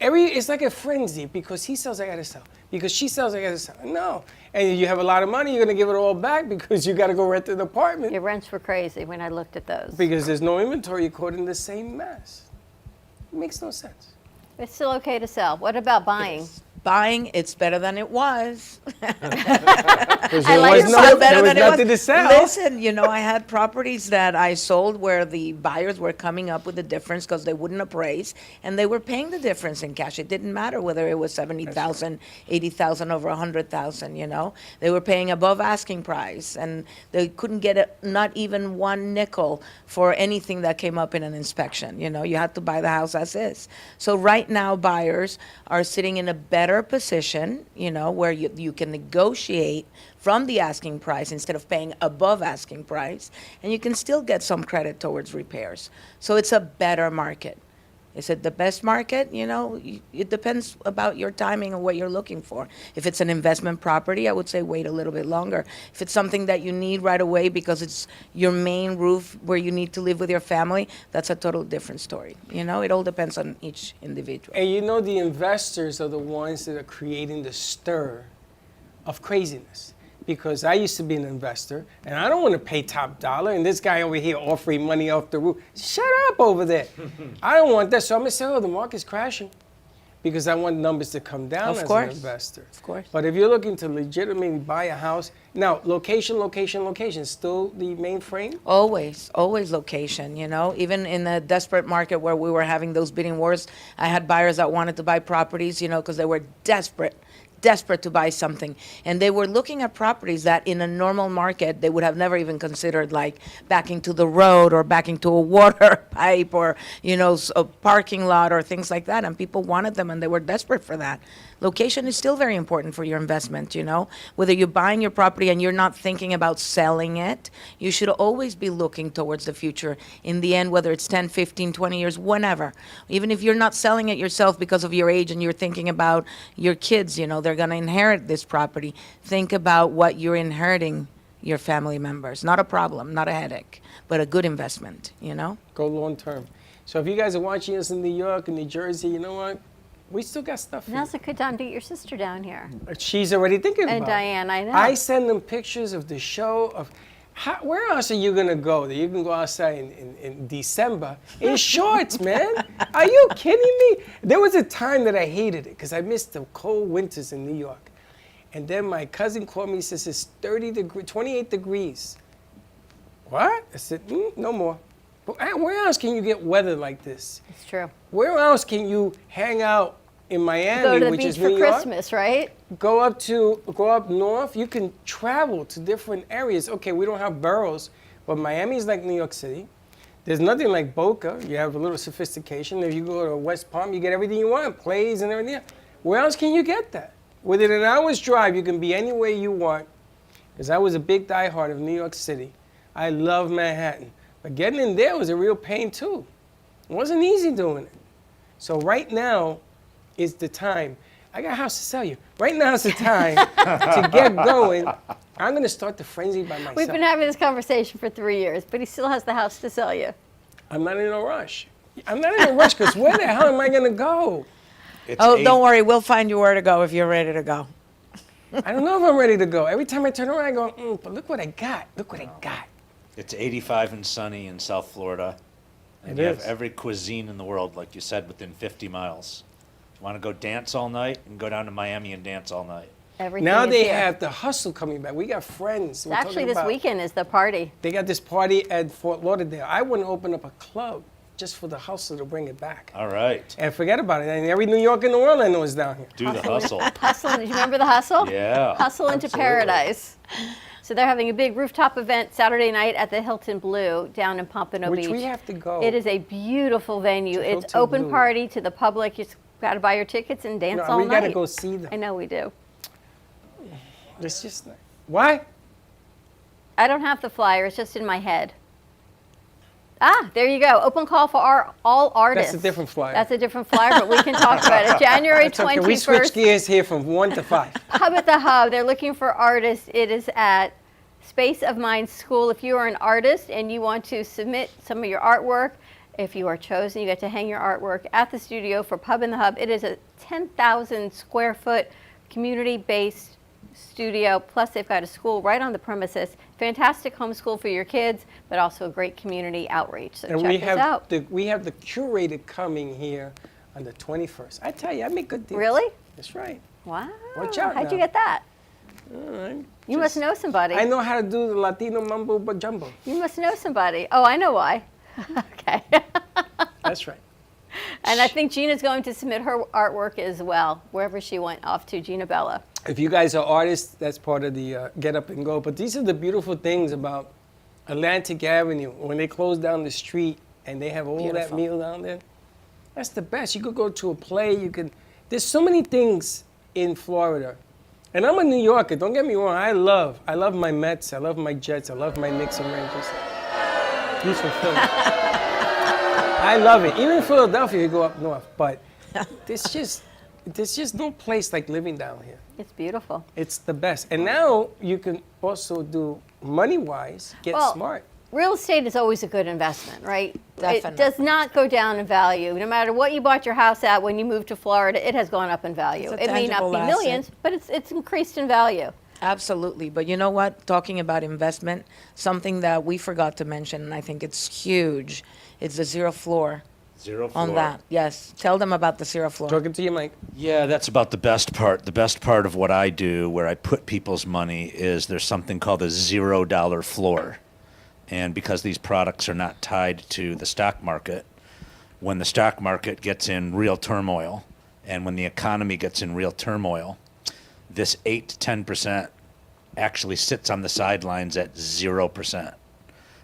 It's like a frenzy. Because he sells, I got to sell. Because she sells, I got to sell. No. And you have a lot of money, you're going to give it all back because you got to go rent an apartment. Your rents were crazy when I looked at those. Because there's no inventory, you're caught in the same mess. It makes no sense. It's still okay to sell. What about buying? Buying, it's better than it was. Because I there like was, your no, better there was than it nothing to sell. Listen, I had properties that I sold where the buyers were coming up with the difference because they wouldn't appraise, and they were paying the difference in cash. It didn't matter whether it was 70,000, 80,000, over 100,000. They were paying above asking price, and they couldn't get not even one nickel for anything that came up in an inspection. You had to buy the house as is. So right now, buyers are sitting in a better position, where you can negotiate from the asking price instead of paying above asking price, and you can still get some credit towards repairs. So it's a better market. Is it the best market? It depends about your timing and what you're looking for. If it's an investment property, I would say wait a little bit longer. If it's something that you need right away because it's your main roof where you need to live with your family, that's a total different story. It all depends on each individual. And the investors are the ones that are creating the stir of craziness. Because I used to be an investor, and I don't want to pay top dollar, and this guy over here offering money off the roof. Shut up over there. I don't want that. So I'm going to say, the market's crashing. Because I want numbers to come down Of as course. an investor. Of course. But if you're looking to legitimately buy a house, now, location, still the main frame? Always location, Even in the desperate market where we were having those bidding wars, I had buyers that wanted to buy properties, because they were desperate to buy something. And they were looking at properties that in a normal market, they would have never even considered, like backing to the road or backing to a water pipe or, a parking lot or things like that. And people wanted them and they were desperate for that. Location is still very important for your investment, Whether you're buying your property and you're not thinking about selling it, you should always be looking towards the future. In the end, whether it's 10, 15, 20 years, whenever. Even if you're not selling it yourself because of your age and you're thinking about your kids, they're going to inherit this property. Think about what you're inheriting your family members. Not a problem, not a headache, but a good investment, Go long term. So if you guys are watching us in New York and New Jersey, you know what? We still got stuff for you. Now's a good time to get your sister down here. She's already thinking about And it. Diane, I know. I send them pictures of the show where else are you going to go that you can go outside in December in shorts, man? Are you kidding me? There was a time that I hated it because I missed the cold winters in New York. And then my cousin called me and says it's 28 degrees. What? I said, no more. But where else can you get weather like this? It's true. Where else can you hang out in Miami, Go to the which beach is for New York? Christmas, right? Go up north. You can travel to different areas. Okay, we don't have boroughs, but Miami is like New York City. There's nothing like Boca. You have a little sophistication. If you go to West Palm, you get everything you want, plays and everything. Where else can you get that? Within an hour's drive, you can be anywhere you want. Because I was a big diehard of New York City. I love Manhattan. But getting in there was a real pain too. It wasn't easy doing it. So right now is the time. I got a house to sell you. Right now is the time to get going I'm going to start the frenzy by myself. We've been having this conversation for 3 years, but he still has the house to sell you. I'm not in a rush. I'm not in a rush because where the hell am I going to go? It's Oh, eight- don't worry. We'll find you where to go if you're ready to go. I don't know if I'm ready to go. Every time I turn around, I go, but look what I got. Look what I got. It's 85 and sunny in South Florida. And It you is. have every cuisine in the world, like you said, within 50 miles. If you want to go dance all night, you can go down to Miami and dance all night. Everything Now is they here. have the hustle coming back. We got friends. We're Actually, talking this about- weekend is the party. They got this party at Fort Lauderdale. I want to open up a club just for the hustle to bring it back. All right. And forget about it. And every New York in the world I know is down here. Do the hustle. Hustle, do you remember the hustle? Yeah. Hustle into absolutely. paradise. So they're having a big rooftop event Saturday night at the Hilton Blue down in Pompano Which Beach. we have to go. It is a beautiful venue. To It's Hilton open Blue. party to the public. You just got to buy your tickets and dance No, all we night. got to go see them. I know we do. It's just not. Why? I don't have the flyer. It's just in my head. Ah, there you go. Open call for all artists. That's a different flyer. That's a different flyer, but we can talk about it. January It's okay. We switch 21st. gears here from 1 to 5. Hub at the Hub. They're looking for artists. It is at Space of Mind School. If you are an artist and you want to submit some of your artwork, if you are chosen, you get to hang your artwork at the studio for Pub in the Hub. It is a 10,000 square foot community-based studio. Plus, they've got a school right on the premises. Fantastic homeschool for your kids, but also a great community outreach. So And check we this have out. we have the curator coming here on the 21st. I tell you, I make good deals. Really? That's right. Wow. Watch out How'd you now. get that? I'm You must just- know somebody. I know how to do the Latino mumbo jumbo. You must know somebody. Oh, I know why. Okay. That's right. And I think Gina's going to submit her artwork as well, wherever she went off to, Gina Bella. If you guys are artists, that's part of the get up and go. But these are the beautiful things about Atlantic Avenue. When they close down the street and they have all that Beautiful. meal down there, that's the best. You could go to a play. You could. There's so many things in Florida. And I'm a New Yorker. Don't get me wrong. I love my Mets. I love my Jets. I love my Knicks and Rangers. He's from Philly. I love it. Even in Philadelphia, you go up north. But there's just no place like living down here. It's beautiful. It's the best. And now you can also do money-wise, get Well, smart. Real estate is always a good investment, right? It Definitely. does not go down in value. No matter what you bought your house at when you moved to Florida, it has gone up in value. It's a It may not tangible be asset. millions, but it's increased in value. Absolutely. But you know what? Talking about investment, something that we forgot to mention, and I think it's huge, is the zero floor Zero floor. on that. Yes. Tell them about the zero floor. Talking to you, Mike. Yeah, that's about the best part. The best part of what I do, where I put people's money, is there's something called a $0 floor. And because these products are not tied to the stock market, when the stock market gets in real turmoil and when the economy gets in real turmoil, this 8 to 10% actually sits on the sidelines at 0%.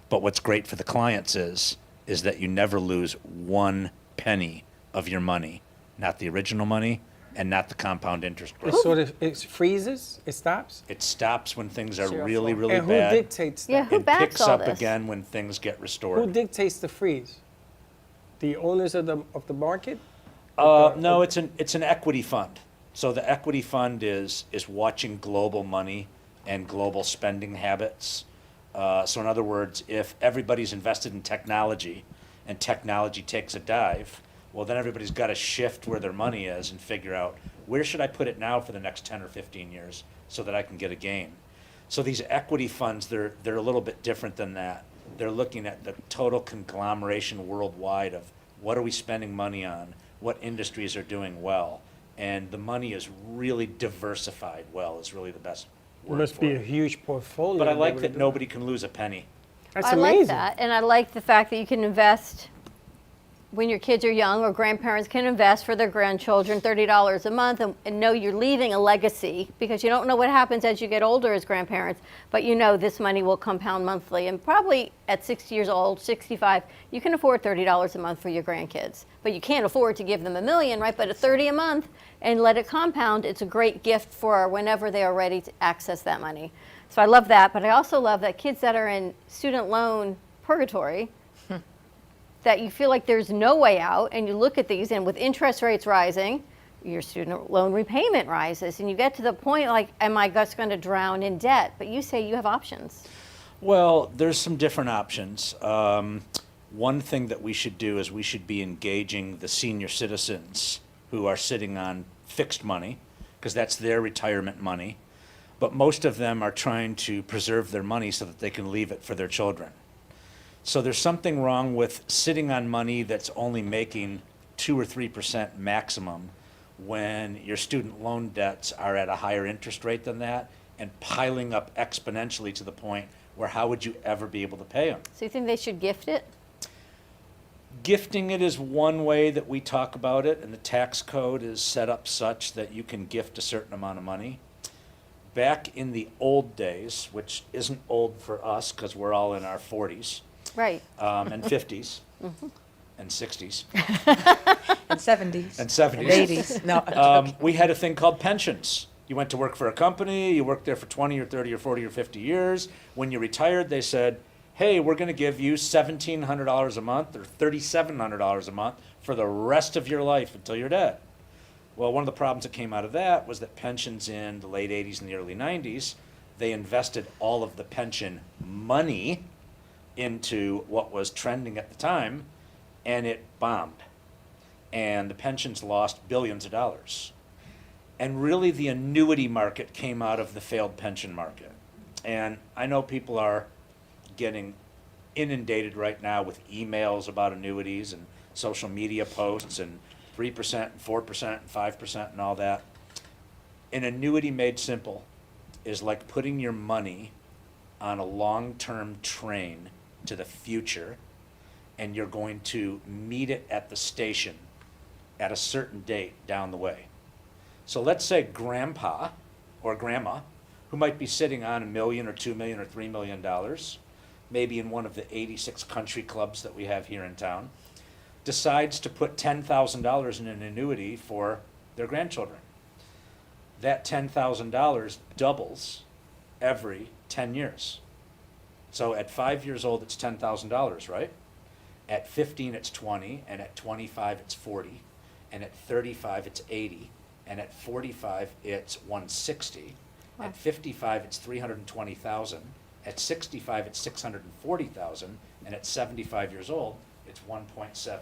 But what's great for the clients is that you never lose 1 penny of your money, not the original money and not the compound interest rate. It freezes, it stops. It stops when things are Zero really, floor. really And who bad. dictates that? Yeah, who It backs picks all up this? again when things get Who restored. dictates the freeze? The owners of the market? No, it's an equity fund. So the equity fund is watching global money and global spending habits. So in other words, if everybody's invested in technology and technology takes a dive, well, then everybody's got to shift where their money is and figure out where should I put it now for the next 10 or 15 years so that I can get a gain. So these equity funds, they're a little bit different than that. They're looking at the total conglomeration worldwide of what are we spending money on, what industries are doing well, and the money is really diversified well is really the best It word must for be a it. huge portfolio. But I to be like able that to do nobody can lose a penny. That's I amazing. like that, and I like the fact that you can invest when your kids are young, or grandparents can invest for their grandchildren $30 a month and know you're leaving a legacy, because you don't know what happens as you get older as grandparents, but you know this money will compound monthly. And probably at 60 years old, 65, you can afford $30 a month for your grandkids. But you can't afford to give them $1 million, right? But at $30 a month and let it compound, it's a great gift for whenever they are ready to access that money. So I love that, but I also love that kids that are in student loan purgatory, that you feel like there's no way out, and you look at these, and with interest rates rising, your student loan repayment rises, and you get to the point like, am I just going to drown in debt? But you say you have options. Well, there's some different options. One thing that we should do is we should be engaging the senior citizens who are sitting on fixed money, because that's their retirement money. But most of them are trying to preserve their money so that they can leave it for their children. So there's something wrong with sitting on money that's only making 2 or 3% maximum when your student loan debts are at a higher interest rate than that and piling up exponentially to the point where how would you ever be able to pay them? So you think they should gift it? Gifting it is one way that we talk about it, and the tax code is set up such that you can gift a certain amount of money. Back in the old days, which isn't old for us because we're all in our 40s Right. and 50s and 60s And 70s. and 70s. And 80s. No. We had a thing called pensions. You went to work for a company, you worked there for 20 or 30 or 40 or 50 years. When you retired, they said, hey, we're going to give you $1,700 a month or $3,700 a month for the rest of your life until you're dead. Well, one of the problems that came out of that was that pensions in the late 80s and the early 90s, they invested all of the pension money into what was trending at the time, and it bombed. And the pensions lost billions of dollars. And really the annuity market came out of the failed pension market. And I know people are getting inundated right now with emails about annuities and social media posts and 3% and 4% and 5% and all that. An annuity made simple is like putting your money on a long-term train to the future, and you're going to meet it at the station at a certain date down the way. So let's say grandpa or grandma, who might be sitting on $1 million or $2 million or $3 million, maybe in one of the 86 country clubs that we have here in town, decides to put $10,000 in an annuity for their grandchildren. That $10,000 doubles every 10 years. So at 5 years old, it's $10,000, right? At 15, it's 20, and at 25, it's 40, and at 35, it's 80, and at 45, it's 160. Wow. At 55, it's 320,000. At 65, it's 640,000, and at 75 years old, it's $1.7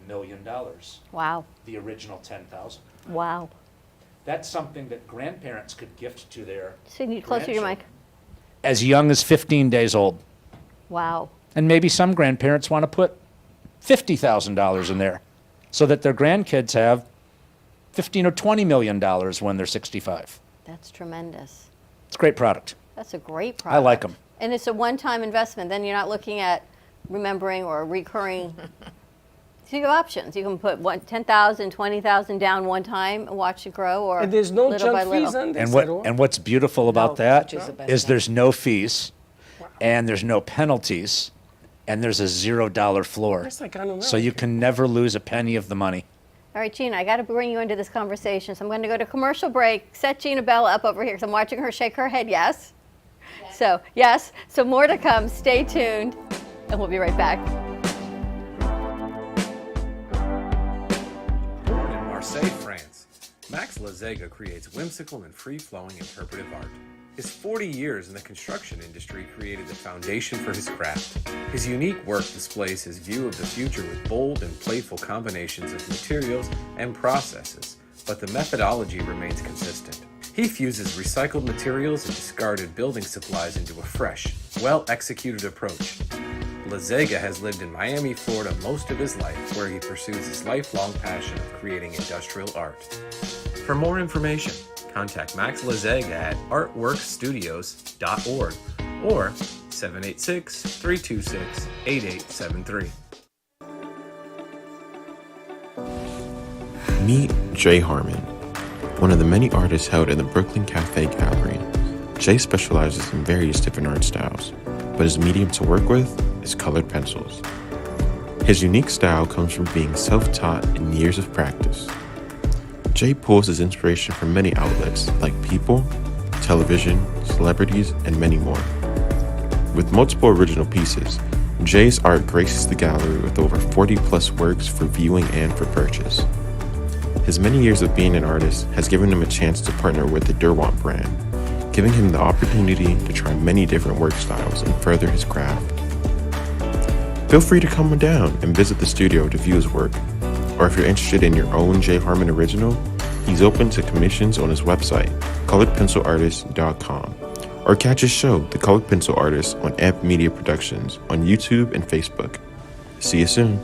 million. Wow. The original 10,000. Wow. That's something that grandparents could gift to their So you need closer to your mic. grandchildren as young as 15 days old. Wow. And maybe some grandparents want to put $50,000 in there so that their grandkids have $15 or $20 million when they're 65. That's tremendous. It's a great product. That's a great I product. like them. And it's a one-time investment. Then you're not looking at remembering or recurring. So you have options. You can put $10,000, $20,000 down one time and watch it grow, or And there's no little by junk fees little. on this at all? And what's beautiful about No, that which is the best is thing. there's no fees, and there's no penalties, and there's a $0 floor. That's like unreal. So you can never lose a penny of the money. All right, Gina, I got to bring you into this conversation. So I'm going to go to commercial break. Set Gina Bella up over here because I'm watching her shake her head. Yes? So, yes. So more to come. Stay tuned, and we'll be right back. Born in Marseille, France, Max Lazega creates whimsical and free-flowing interpretive art. His 40 years in the construction industry created the foundation for his craft. His unique work displays his view of the future with bold and playful combinations of materials and processes, but the methodology remains consistent. He fuses recycled materials and discarded building supplies into a fresh, well-executed approach. Lazega has lived in Miami, Florida most of his life, where he pursues his lifelong passion of creating industrial art. For more information, contact Max Lazega at artworkstudios.org or 786-326-8873. Meet Jay Harmon, one of the many artists held in the Brooklyn Cafe Gallery. Jay specializes in various different art styles, but his medium to work with is colored pencils. His unique style comes from being self-taught and years of practice. Jay pulls his inspiration from many outlets like people, television, celebrities, and many more. With multiple original pieces, Jay's art graces the gallery with over 40 plus works for viewing and for purchase. His many years of being an artist has given him a chance to partner with the Derwent brand, giving him the opportunity to try many different work styles and further his craft. Feel free to come down and visit the studio to view his work, or if you're interested in your own J. Harmon original, he's open to commissions on his website, coloredpencilartist.com, or catch his show, The Colored Pencil Artist, on Amp Media Productions on YouTube and Facebook. See you soon.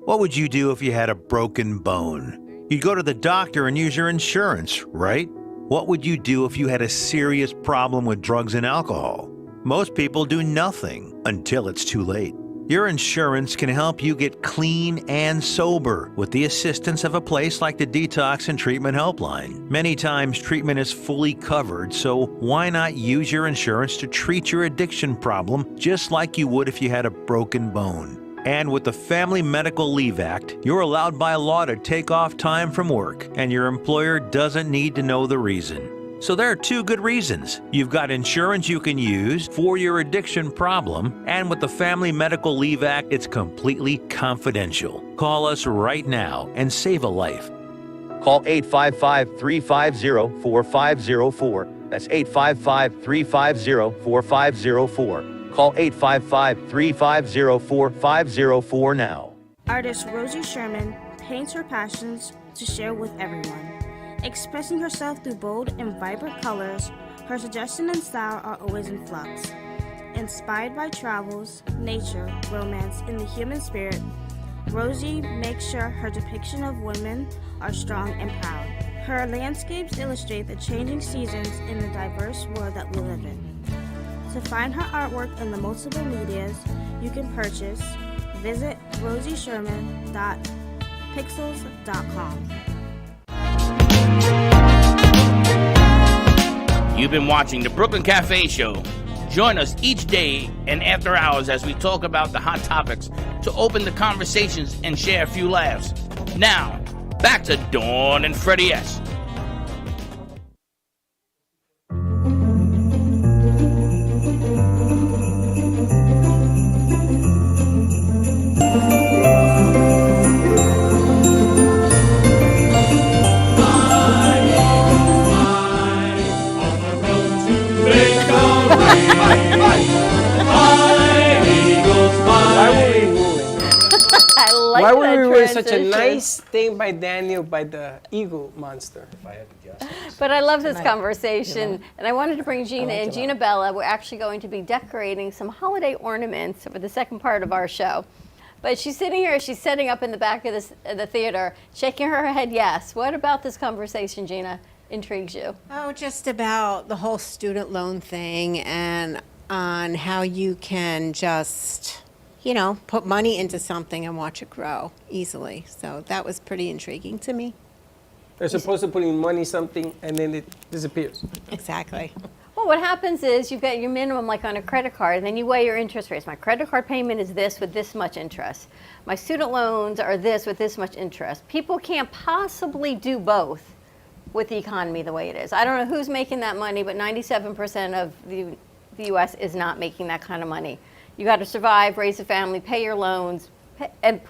What would you do if you had a broken bone? You'd go to the doctor and use your insurance, right? What would you do if you had a serious problem with drugs and alcohol? Most people do nothing until it's too late. Your insurance can help you get clean and sober with the assistance of a place like the Detox and Treatment Helpline. Many times treatment is fully covered, so why not use your insurance to treat your addiction problem just like you would if you had a broken bone? And with the Family Medical Leave Act, you're allowed by law to take off time from work, and your employer doesn't need to know the reason. So there are two good reasons. You've got insurance you can use for your addiction problem, and with the Family Medical Leave Act, it's completely confidential. Call us right now and save a life. Call 855-350-4504. That's 855-350-4504. Call 855-350-4504 now. Artist Rosie Sherman paints her passions to share with everyone. Expressing herself through bold and vibrant colors, her suggestion and style are always in flux. Inspired by travels, nature, romance, and the human spirit, Rosie makes sure her depiction of women are strong and proud. Her landscapes illustrate the changing seasons in the diverse world that we live in. To find her artwork in the multiple medias you can purchase, visit rosiesherman.pixels.com. You've been watching the Brooklyn Cafe Show. Join us each day and after hours as we talk about the hot topics to open the conversations and share a few laughs. Now, back to Dawn and Freddie S. Why were we wearing such a nice thing by Daniel by the Eagle Monster? If I had to guess. But I love this conversation, and I wanted to bring Gina in. Gina Bella, we're actually going to be decorating some holiday ornaments for the second part of our show. But she's sitting here, she's setting up in the back of the theater, shaking her head yes. What about this conversation, Gina, intrigues you? Oh, just about the whole student loan thing and on how you can just, you know, put money into something and watch it grow easily. So that was pretty intriguing to me. They're supposed to put in money something and then it disappears. Exactly. Well, what happens is you've got your minimum like on a credit card, and then you weigh your interest rates. My credit card payment is this with this much interest. My student loans are this with this much interest. People can't possibly do both with the economy the way it is. I don't know who's making that money, but 97% of the U.S. is not making that kind of money. You got to survive, raise a family, pay your loans, and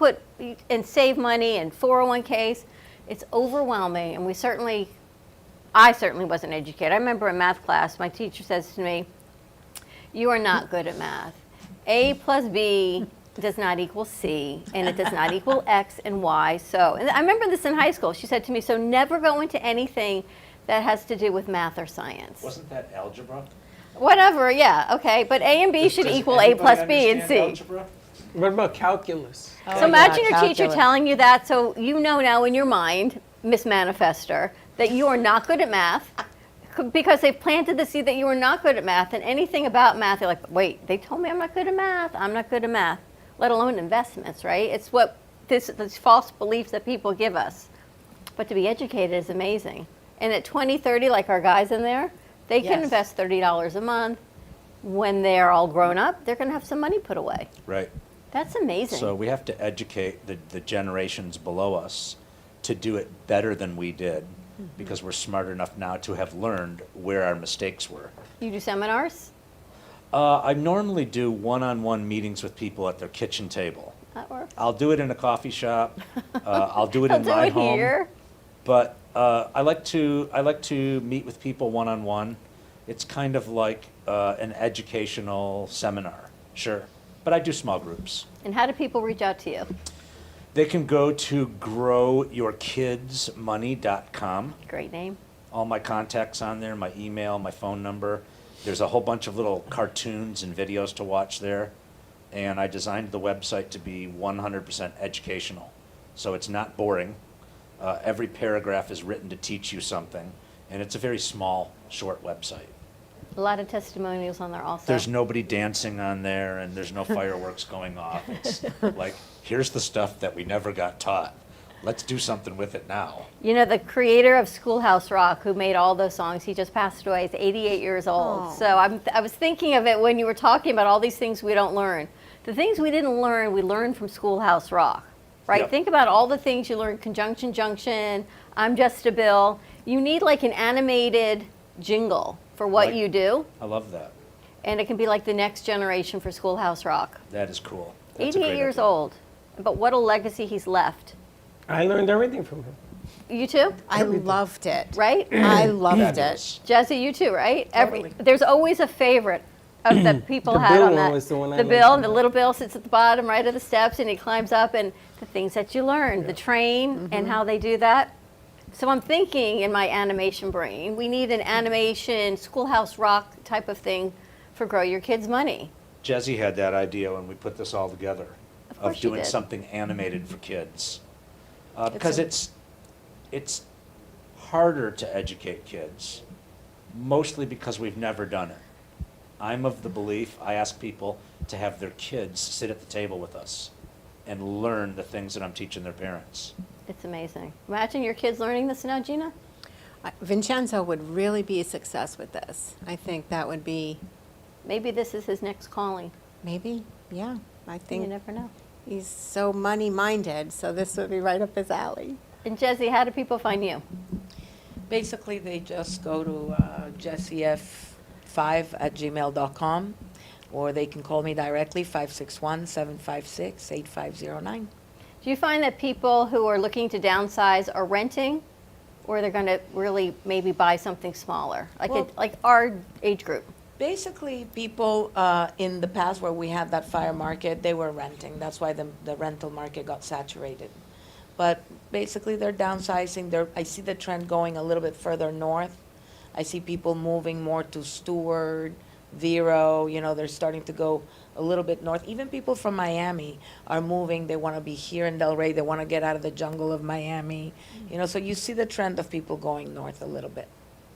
save money and 401ks. It's overwhelming, and I certainly wasn't educated. I remember in math class, my teacher says to me, "You are not good at math. A plus B does not equal C, and it does not equal X and Y." So, and I remember this in high school. She said to me, "So never go into anything that has to do with math or science." Wasn't that algebra? Whatever, yeah, okay. But A and B should equal A plus B and C. Algebra? What about calculus? So imagine your teacher telling you that, so you know now in your mind, Miss Manifester, that you are not good at math because they've planted the seed that you are not good at math, and anything about math, you're like, wait, they told me I'm not good at math. I'm not good at math, let alone investments, right? It's what this false beliefs that people give us. But to be educated is amazing. And at 20, 30, like our guys in there, they can invest $30 a month. When they're all grown up, they're going to have some money put away. Right. That's amazing. So we have to educate the generations below us to do it better than we did, because we're smart enough now to have learned where our mistakes were. You do seminars? I normally do one-on-one meetings with people at their kitchen table. That works. I'll do it in a coffee shop. I'll do it I'll in do my it home. here. But I like to meet with people one-on-one. It's kind of like an educational seminar, sure. But I do small groups. And how do people reach out to you? They can go to growyourkidsmoney.com. Great name. All my contacts on there, my email, my phone number. There's a whole bunch of little cartoons and videos to watch there. And I designed the website to be 100% educational. So it's not boring. Every paragraph is written to teach you something. And it's a very small, short website. A lot of testimonials on there also. There's nobody dancing on there, and there's no fireworks going off. It's like, here's the stuff that we never got taught. Let's do something with it now. You know, the creator of Schoolhouse Rock, who made all those songs, he just passed away. He's 88 years old. Oh. So I was thinking of it when you were talking about all these things we don't learn. The things we didn't learn, we learned from Schoolhouse Rock, right? Yep. Think about all the things you learned, Conjunction Junction, I'm Just a Bill. You need like an animated jingle for what you do, I love that. and it can be like the next generation for Schoolhouse Rock. That is cool. That's a 88 great years idea. old, but what a legacy he's left. I learned everything from him. You too? I loved it. Right? I loved it. Fabulous. Jesse, you too, right? Totally. There's always a favorite of that people The had Bill on one that. was the one I the liked Bill, the and the little Bill sits at the bottom right of the steps, and he climbs up, and the things that you learn, the train, and how they do that. So I'm thinking in my animation brain, we need an animation Schoolhouse Rock type of thing for Grow Your Kids' Money. Jesse had that idea when we put this all together, Of course of she doing did. something animated for kids. Because it's harder to educate kids, mostly because we've never done it. I'm of the belief, I ask people to have their kids sit at the table with us and learn the things that I'm teaching their parents. It's amazing. Imagine your kids learning this now, Gina. Vincenzo would really be a success with this. I think that would be, Maybe this is his next calling. maybe, yeah. I You think never know. he's so money-minded, so this would be right up his alley. And Jesse, how do people find you? Basically, they just go to jessief5@gmail.com, or they can call me directly, 561-756-8509. Do you find that people who are looking to downsize are renting, or they're going to really maybe buy something smaller, like Well- like our age group? Basically, people in the past where we had that fire market, they were renting. That's why the rental market got saturated. But basically, they're downsizing. I see the trend going a little bit further north. I see people moving more to Stewart, Vero. You know, they're starting to go a little bit north. Even people from Miami are moving. They want to be here in Delray. They want to get out of the jungle of Miami. You know, so you see the trend of people going north a little bit.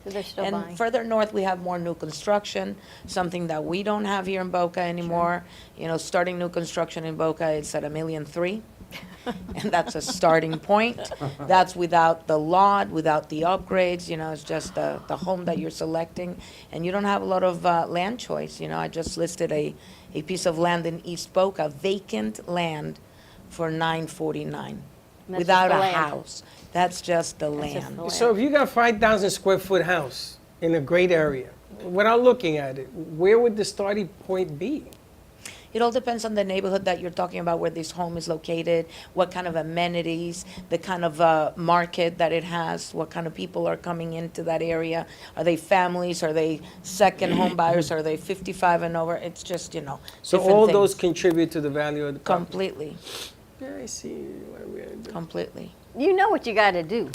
So they're still And buying. further north, we have more new construction, something that we don't have here in Boca anymore. You know, starting new construction in Boca, it's at $1.3 million. And that's a starting point. That's without the lot, without the upgrades, you know, it's just the home that you're selecting. And you don't have a lot of land choice, you know. I just listed a piece of land in East Boca, vacant land for $949, That's without just a the land. house. That's just the That's just land. the land. So if you got 5,000 square foot house in a great area, without looking at it, where would the starting point be? It all depends on the neighborhood that you're talking about, where this home is located, what kind of amenities, the kind of market that it has, what kind of people are coming into that area. Are they families? Are they second home buyers? Are they 55 and over? It's just, you know, So different all things. those contribute to the value of the property. Completely, Yeah, I see what we gotta do. completely. You know what you got to do.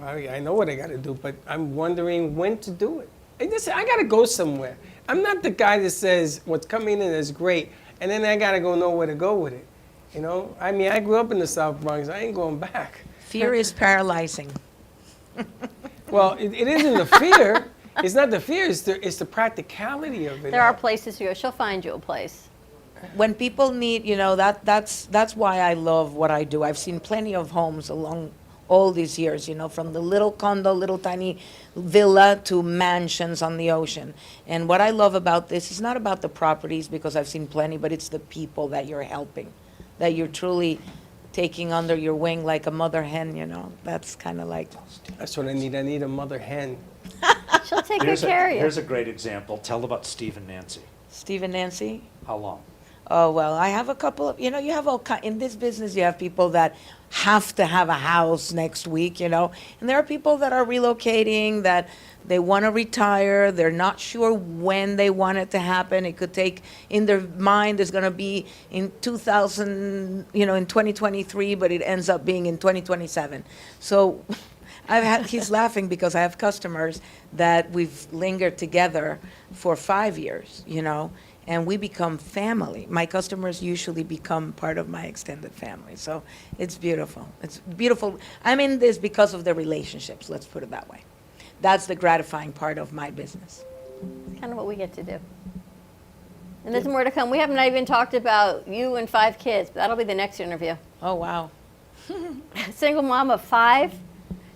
I know what I got to do, but I'm wondering when to do it. I got to go somewhere. I'm not the guy that says what's coming in is great, and then I got to go know where to go with it. You know, I mean, I grew up in the South Bronx. I ain't going back. Fear is paralyzing. Well, it isn't the fear. It's not the fear. It's the practicality of it. There are places to go. She'll find you a place. When people need, you know, that's why I love what I do. I've seen plenty of homes along all these years, you know, from the little condo, little tiny villa to mansions on the ocean. And what I love about this is not about the properties, because I've seen plenty, but it's the people that you're helping, that you're truly taking under your wing like a mother hen, you know. That's kind of like... That's what I need. I need a mother hen. She'll take good Here's care of you. here's a great example. Tell about Steve and Nancy. Steve and Nancy? How long? Oh, well, I have a couple of, you have all kind, in this business, you have people that have to have a house next week, and there are people that are relocating, that they want to retire, they're not sure when they want it to happen. It could take, in their mind, it's going to be in 2000, in 2023, but it ends up being in 2027. So he's laughing because I have customers that we've lingered together for 5 years, and we become family. My customers usually become part of my extended family. So it's beautiful. It's beautiful. I'm in this because of the relationships, let's put it that way. That's the gratifying part of my business. It's kind of what we get to do. And there's more to come. We haven't even talked about you and 5 kids, but that'll be the next interview. Oh, wow. Single mom of 5.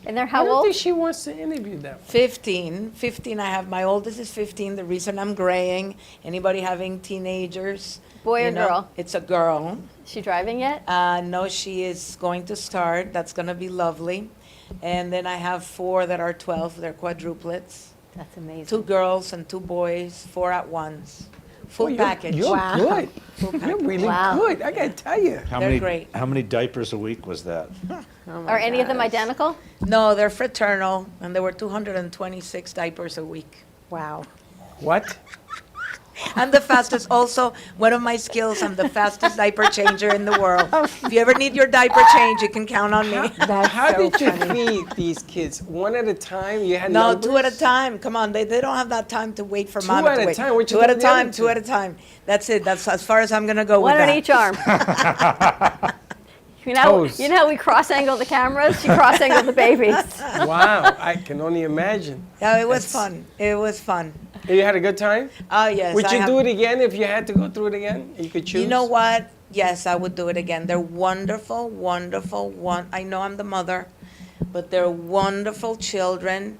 And they're how I don't old? think she wants to interview them. 15. I have, my oldest is 15. The reason I'm graying, anybody having teenagers? Boy or girl? It's a girl. Is she driving yet? No, she is going to start. That's going to be lovely. And then I have 4 that are 12. They're quadruplets. That's amazing. 2 girls and 2 boys, 4 at once. Full package. You're good. You're really good. I got to tell you. They're great. How many diapers a week was that? Are any of them identical? No, they're fraternal, and there were 226 diapers a week. Wow. What? I'm the fastest, also, one of my skills, I'm the fastest diaper changer in the world. If you ever need your diaper change, you can count on me. How did you feed these kids? One at a time? You had No, numbers? 2 at a time. Come on, they don't have that time to wait for mom to wait. 2 at a time? What you 2 at a doing the other time, 2 at a time. That's it. That's as far as I'm going to go with One that. on each arm. Toes. You know how we cross-angle the cameras? She cross-angled the babies. Wow, I can only imagine. Yeah, it was fun. It was fun. You had a good time? Oh, yes. Would I you have- do it again if you had to go through it again? You could choose? You know what? Yes, I would do it again. They're wonderful, wonderful. I know I'm the mother, but they're wonderful children.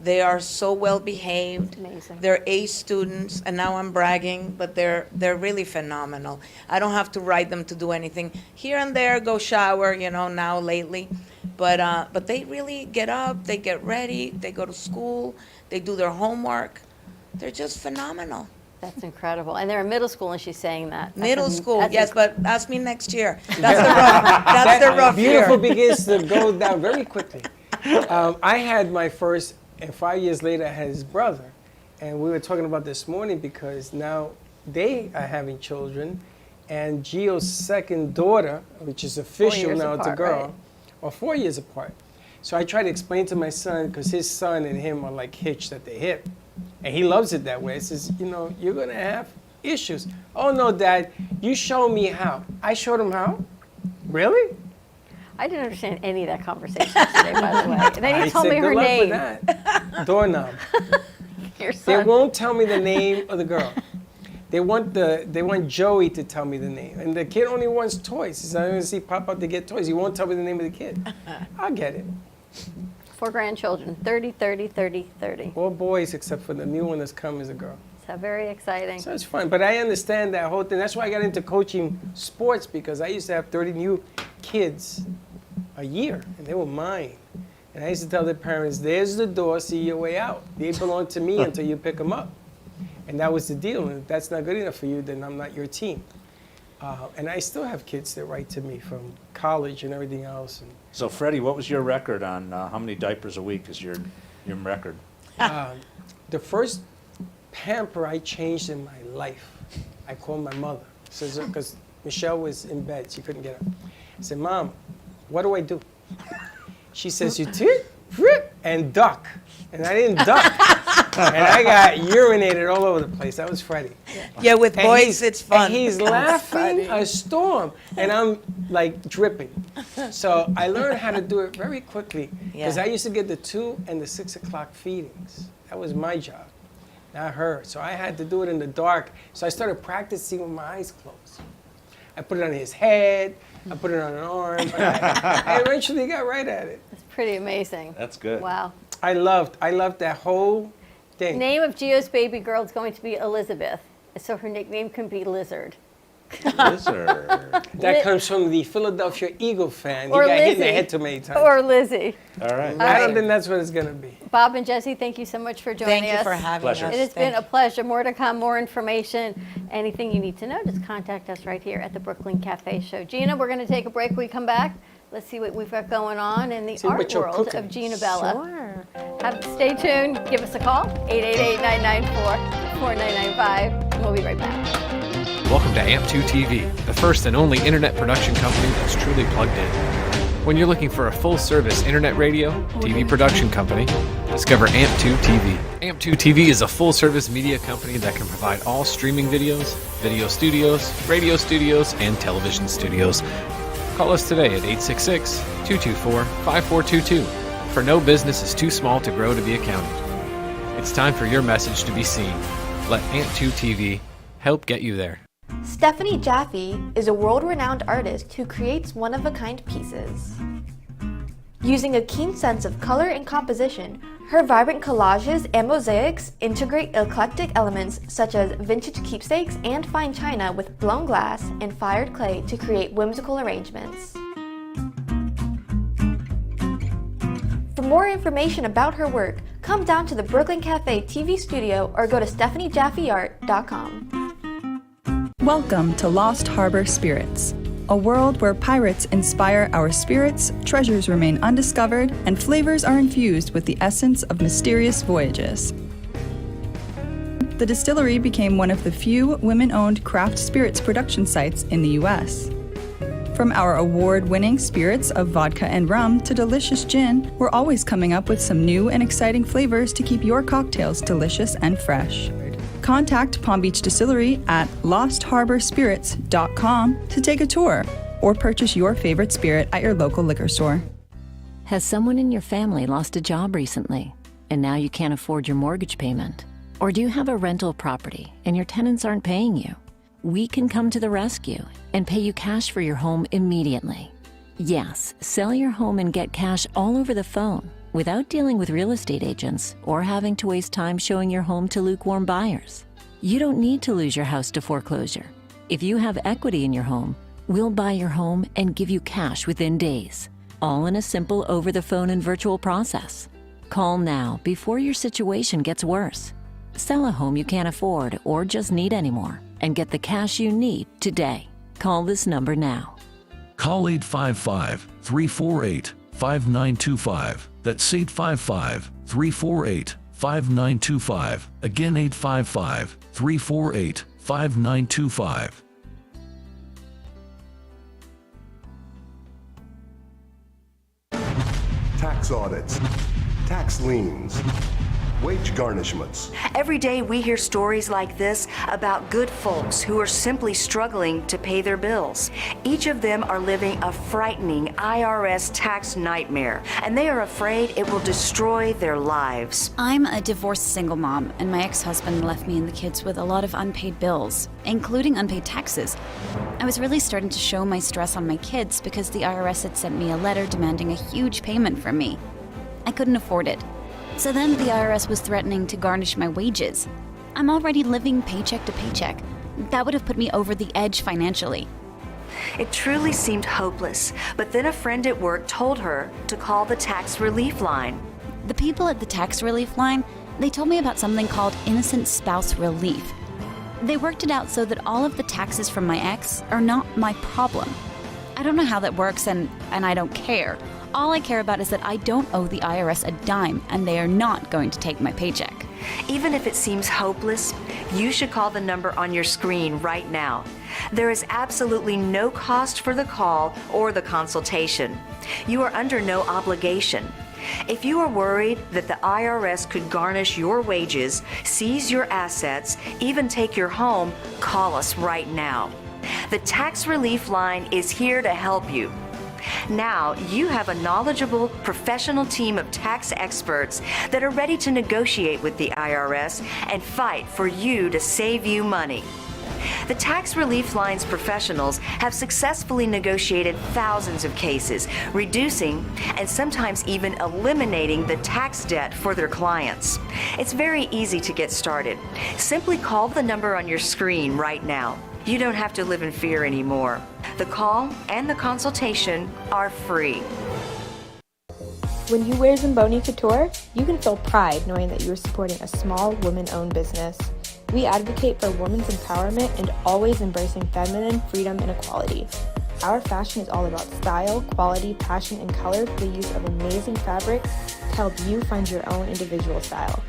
They are so well behaved. Amazing. They're A students, and now I'm bragging, but they're really phenomenal. I don't have to write them to do anything. Here and there, go shower, now lately. But they really get up, they get ready, they go to school, they do their homework. They're just phenomenal. That's incredible. And they're in middle school, and she's saying that. That's Middle school, that's yes, but ask me next year. That's the rough year. Beautiful begins to go down very quickly. I had my first, and 5 years later, I had his brother. And we were talking about this morning because now they are having children. And Gio's second daughter, which is official years now, it's a apart, girl, right? or 4 years apart. So I try to explain to my son, because his son and him are like hitched at the hip. And he loves it that way. He says, you're going to have issues. Oh, no, Dad, you show me how. I showed him how? Really? I didn't understand any of that conversation today, by the way. And then I you told said, me her good luck name. with that. Doorknob. Your They son. won't tell me the name of the girl. They want Joey to tell me the name. And the kid only wants toys. He says, I'm going to see Pop out to get toys. He won't tell me the name of the kid. I'll get it. 4 grandchildren, 30, 30, 30, 30. All boys except for the new one that's come is a girl. So very exciting. So it's fun. But I understand that whole thing. That's why I got into coaching sports, because I used to have 30 new kids a year, and they were mine. And I used to tell their parents, there's the door, see your way out. They belong to me until you pick them up. And that was the deal. And if that's not good enough for you, then I'm not your team. And I still have kids that write to me from college and everything else. And, So, Freddie, what was your record on how many diapers a week is your record? the first pamper I changed in my life, I called my mother. Because Michelle was in bed. She couldn't get up. I said, Mom, what do I do? She says, you tit, and duck. And I didn't duck. And I got urinated all over the place. That was Freddie. Yeah, with And boys, it's fun. And he's laughing a storm. And I'm like dripping. So I learned how to do it very quickly. Because I used to get the 2 and the 6 o'clock feedings. That was my job, not her. So I had to do it in the dark. So I started practicing with my eyes closed. I put it on his head. I put it on an arm. I eventually got right at it. It's pretty amazing. That's good. Wow. I loved that whole thing. Name of Gio's baby girl is going to be Elizabeth, so her nickname can be Lizard. Lizard. That comes from the Philadelphia Eagle fan. He Or got hit in the Lizzie. head too many times. Or Lizzie. All right. I don't think that's what it's going to be. Bob and Jesse, thank you so much for joining Thank you us. for having Pleasure. us. It has been a pleasure. More to come, more information. Anything you need to know, just contact us right here at the Brooklyn Cafe Show. Gina, we're going to take a break. When we come back, let's see what we've got going on in the See what art you're world cooking. of Gina Bella. Sure. Stay tuned. Give us a call, 888-994-4995. We'll be right back. Welcome to AMP2 TV, the first and only internet production company that's truly plugged in. When you're looking for a full-service internet radio, TV production company, discover AMP2 TV. AMP2 TV is a full-service media company that can provide all streaming videos, video studios, radio studios, and television studios. Call us today at 866-224-5422. For no business is too small to grow to be accounted. It's time for your message to be seen. Let AMP2 TV help get you there. Stephanie Jaffe is a world-renowned artist who creates one-of-a-kind pieces. Using a keen sense of color and composition, her vibrant collages and mosaics integrate eclectic elements such as vintage keepsakes and fine china with blown glass and fired clay to create whimsical arrangements. For more information about her work, come down to the Brooklyn Cafe TV studio or go to StephanieJaffeArt.com. Welcome to Lost Harbor Spirits, a world where pirates inspire our spirits, treasures remain undiscovered, and flavors are infused with the essence of mysterious voyages. The distillery became one of the few women-owned craft spirits production sites in the U.S. From our award-winning spirits of vodka and rum to delicious gin, we're always coming up with some new and exciting flavors to keep your cocktails delicious and fresh. Contact Palm Beach Distillery at lostharborspirits.com to take a tour or purchase your favorite spirit at your local liquor store. Has someone in your family lost a job recently and now you can't afford your mortgage payment? Or do you have a rental property and your tenants aren't paying you? We can come to the rescue and pay you cash for your home immediately. Yes, sell your home and get cash all over the phone without dealing with real estate agents or having to waste time showing your home to lukewarm buyers. You don't need to lose your house to foreclosure. If you have equity in your home, we'll buy your home and give you cash within days, all in a simple over-the-phone and virtual process. Call now before your situation gets worse. Sell a home you can't afford or just need anymore and get the cash you need today. Call this number now. Call 855-348-5925. That's 855-348-5925. Again, 855-348-5925. Tax audits, tax liens, wage garnishments. Every day we hear stories like this about good folks who are simply struggling to pay their bills. Each of them are living a frightening IRS tax nightmare, and they are afraid it will destroy their lives. I'm a divorced single mom, and my ex-husband left me and the kids with a lot of unpaid bills, including unpaid taxes. I was really starting to show my stress on my kids because the IRS had sent me a letter demanding a huge payment from me. I couldn't afford it. So then the IRS was threatening to garnish my wages. I'm already living paycheck to paycheck. That would have put me over the edge financially. It truly seemed hopeless, but then a friend at work told her to call the tax relief line. The people at the tax relief line, they told me about something called innocent spouse relief. They worked it out so that all of the taxes from my ex are not my problem. I don't know how that works, and I don't care. All I care about is that I don't owe the IRS a dime, and they are not going to take my paycheck. Even if it seems hopeless, you should call the number on your screen right now. There is absolutely no cost for the call or the consultation. You are under no obligation. If you are worried that the IRS could garnish your wages, seize your assets, even take your home, call us right now. The Tax Relief Line is here to help you. Now, you have a knowledgeable, professional team of tax experts that are ready to negotiate with the IRS and fight for you to save you money. The Tax Relief Line's professionals have successfully negotiated thousands of cases, reducing and sometimes even eliminating the tax debt for their clients. It's very easy to get started. Simply call the number on your screen right now. You don't have to live in fear anymore. The call and the consultation are free. When you wear Zamboni Couture, you can feel pride knowing that you are supporting a small woman-owned business. We advocate for women's empowerment and always embracing feminine freedom and equality. Our fashion is all about style, quality, passion, and color through the use of amazing fabrics to help you find your own individual style.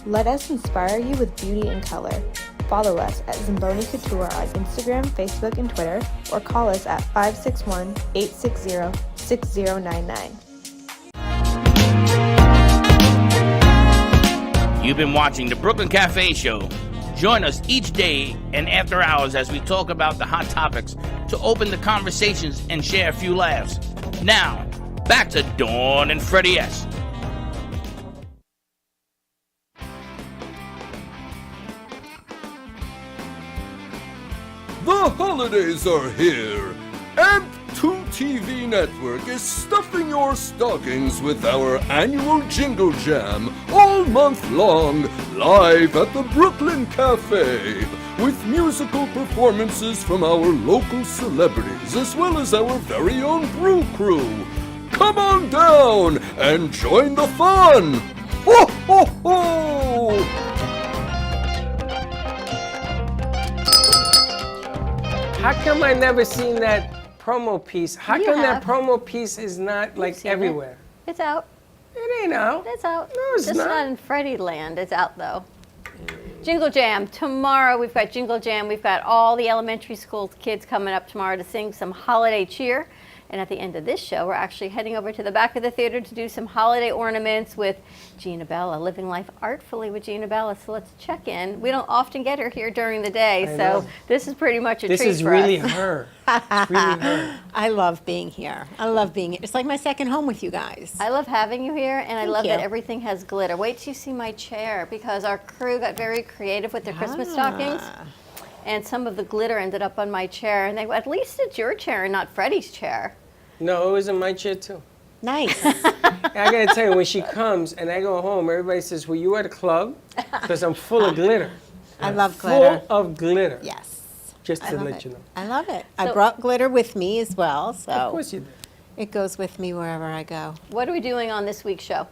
Let us inspire you with beauty and color. Follow us at Zamboni Couture on Instagram, Facebook, and Twitter, or call us at 561-860-6099. You've been watching the Brooklyn Cafe Show. Join us each day and after hours as we talk about the hot topics to open the conversations and share a few laughs. Now, back to Dawn and Freddie S. The holidays are here. AMP2 TV Network is stuffing your stockings with our annual Jingle Jam all month long, live at the Brooklyn Cafe, with musical performances from our local celebrities as well as our very own Brew Crew. Come on down and join the fun! Ho, ho, ho! How come I never seen that promo piece? How You come have. that promo piece is not like seen it. everywhere? It's out. It ain't out. It's out. No, it's Just not. in Freddie land. It's out though. Jingle Jam. Tomorrow we've got Jingle Jam. We've got all the elementary school kids coming up tomorrow to sing some holiday cheer. And at the end of this show, we're actually heading over to the back of the theater to do some holiday ornaments with Gina Bella, Living Life Artfully with Gina Bella. So let's check in. We don't often get her here during the day, I so know. this is pretty much a This treat is for really us. her. It's really her. I love being here. I love being here. It's like my second home with you guys. I love having you here, and I Thank love that you. everything has glitter. Wait till you see my chair, because our crew got very creative with their Christmas stockings, and some of the glitter ended up on my chair, and they at least it's your chair and not Freddie's chair. No, it was in my chair too. Nice. I gotta tell you, when she comes and I go home, everybody says, "Were you at a club?" Because I'm full of glitter. I love glitter. Full of glitter. Yes. Just I to love let it. you know. I love it. I So- brought glitter with me as well, so Of course you did. it goes with me wherever I go. What are we doing on this week's show?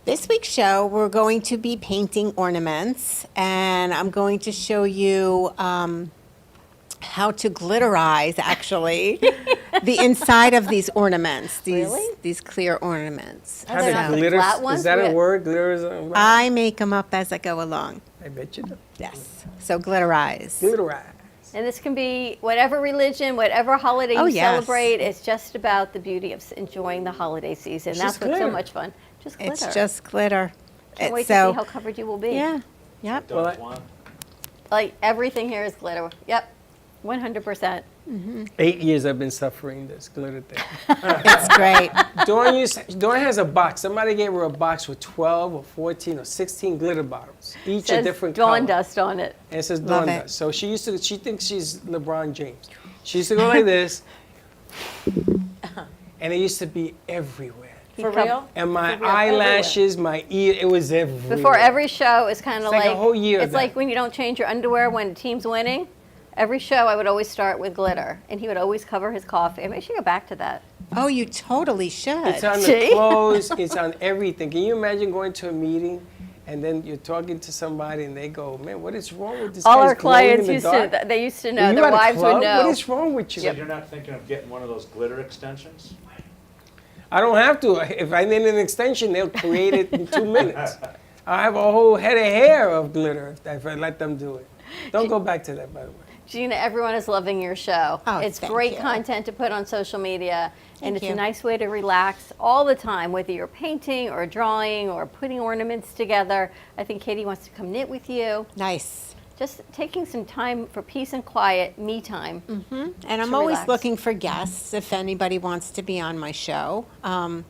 This week's show, we're going to be painting ornaments, and I'm going to show you how to glitterize, actually, the inside of these ornaments, these clear ornaments. How to glitter? Is that a word? Glitter is a word? I make them up as I go along. I bet you do. Yes. So glitterize. Glitterize. And this can be whatever religion, whatever holiday Oh, you yes. celebrate. It's just about the beauty of enjoying the holiday season. It's That's just what's so glitter. much fun. Just glitter. It's just glitter. Can't wait so, to see how covered you will be. Yeah. Yep. Like everything here is glitter. Yep. 100%. 8 years I've been suffering this glitter thing. It's great. Dawn has a box. Somebody gave her a box with 12 or 14 or 16 glitter bottles, each a Says different Dawn color. dust on it. And it says Love Dawn it. dust. So she thinks she's LeBron James. She used to go like this, and it used to be everywhere. For real? And my For real, eyelashes, my ear, it was everywhere. Before every show is kind of It's like a whole year of It's that. like when you don't change your underwear when the team's winning. Every show I would always start with glitter, and he would always cover his coffee. I mean, I should go back to that. Oh, you totally should. It's on the See? clothes, it's on everything. Can you imagine going to a meeting and then you're talking to somebody and they go, "Man, what is wrong with this All guy's our glowing in clients the used dark?" to, they used to Were know. you Their at a wives would club? know. What is wrong with you? So you're not thinking of getting one of those glitter extensions? I don't have to. If I need an extension, they'll create it in 2 minutes. I have a whole head of hair of glitter if I let them do it. Don't go back to that, by the way. Gina, everyone is loving your show. Oh, it's thank great you. content to put on social media, and Thank it's you. a nice way to relax all the time, whether you're painting or drawing or putting ornaments together. I think Katie wants to come knit with you. Nice. Just taking some time for peace and quiet, me time. Mm-hmm. And I'm to always relax. looking for guests if anybody wants to be on my show. And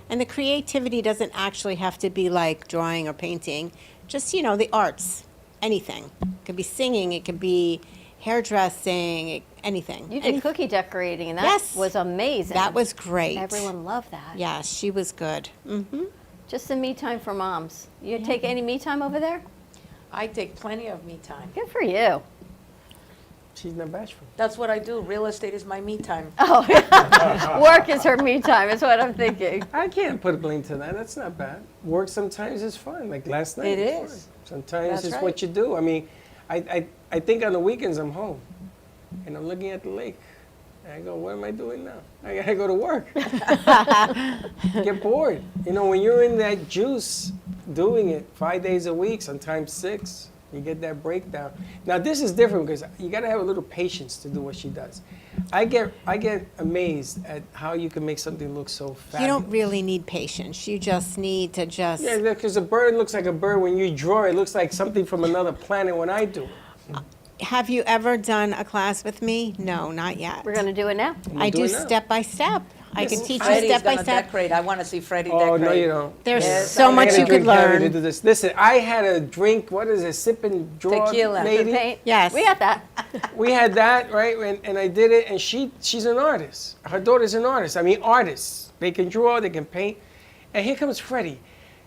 the creativity doesn't actually have to be like drawing or painting, just, the arts, anything. It could be singing, it could be hairdressing, anything. You did cookie decorating, and that Yes. was amazing. That was great. Everyone loved that. Yeah, she was good. Mm-hmm. Just some me time for moms. You take any me time over there? I take plenty of me time. Good for you. She's not bashful. That's what I do. Real estate is my me time. Oh, yeah. Work is her me time, is what I'm thinking. I can't put a blame to that. That's not bad. Work sometimes is fun. Like last night. It was is. fun. Sometimes That's it's right. what you do. I mean, I think on the weekends I'm home, and I'm looking at the lake. And I go, what am I doing now? I gotta go to work. Get bored. You know, when you're in that juice, doing it 5 days a week, sometimes 6, you get that breakdown. Now this is different because you gotta have a little patience to do what she does. I get amazed at how you can make something look so fabulous. You don't really need patience. You just need to just. Yeah, because a bird looks like a bird when you draw it. It looks like something from another planet when I do it. Have you ever done a class with me? No, not yet. We're going to do it now. I do step by step. I can teach you Freddie's step by gonna step. decorate. I want to see Freddie decorate. Oh, no, you don't. There's so much you could learn. To do this. Listen, I had a drink, what is it, sip and draw Tequila. lady? Paint. Yes. We got that. We had that, right? And I did it, and she's an artist. Her daughter's an artist. I mean, artists. They can draw, they can paint. And here comes Freddie.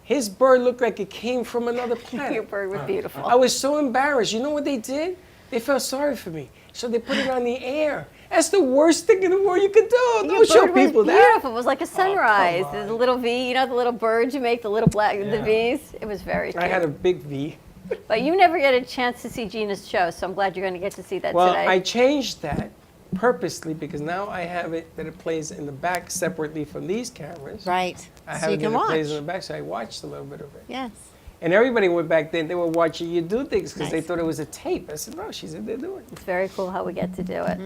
His bird looked like it came from another planet. Your bird was beautiful. I was so embarrassed. You know what they did? They felt sorry for me. So they put it on the air. That's the worst thing in the world you could do. Your Don't show bird was people that. beautiful. It was like a sunrise. There's a little V. You know the little birds you make, the little black, the V's? It was very cute. I had a big V. But you never get a chance to see Gina's show, so I'm glad you're going to get to see that Well, today. I changed that purposely because now I have it that it plays in the back separately from these cameras. Right. I So have you it can that it plays watch. in the back, so I watched a little bit of it. Yes. And everybody went back then, they were watching you do things because they Nice. thought it was a tape. I said, no, she said they're doing it. It's very cool how we get to do it.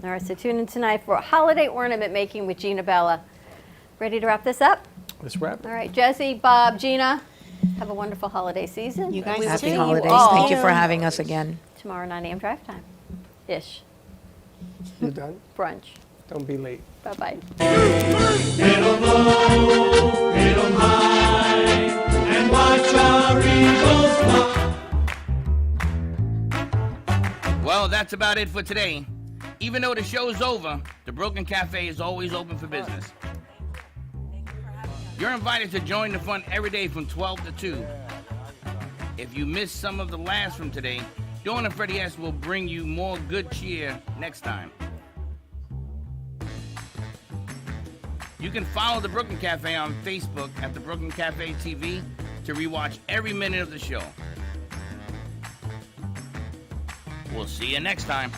All right, so tune in tonight for holiday ornament making with Gina Bella. Ready to wrap this up? Let's wrap it. All right, Jesse, Bob, Gina, have a wonderful holiday season. You guys We will Happy see you holidays. all Thank you for having us again. tomorrow 9 a.m. drive time. Ish. You done? Brunch. Don't be late. Bye-bye. And watch our eagles fly. Well, that's about it for today. Even though the show's over, the Brooklyn Cafe is always open for business. You're invited to join the fun every day from 12 to 2. If you missed some of the laughs from today, Dawn and Freddie S. will bring you more good cheer next time. You can follow the Brooklyn Cafe on Facebook at the Brooklyn Cafe TV to rewatch every minute of the show. We'll see you next time.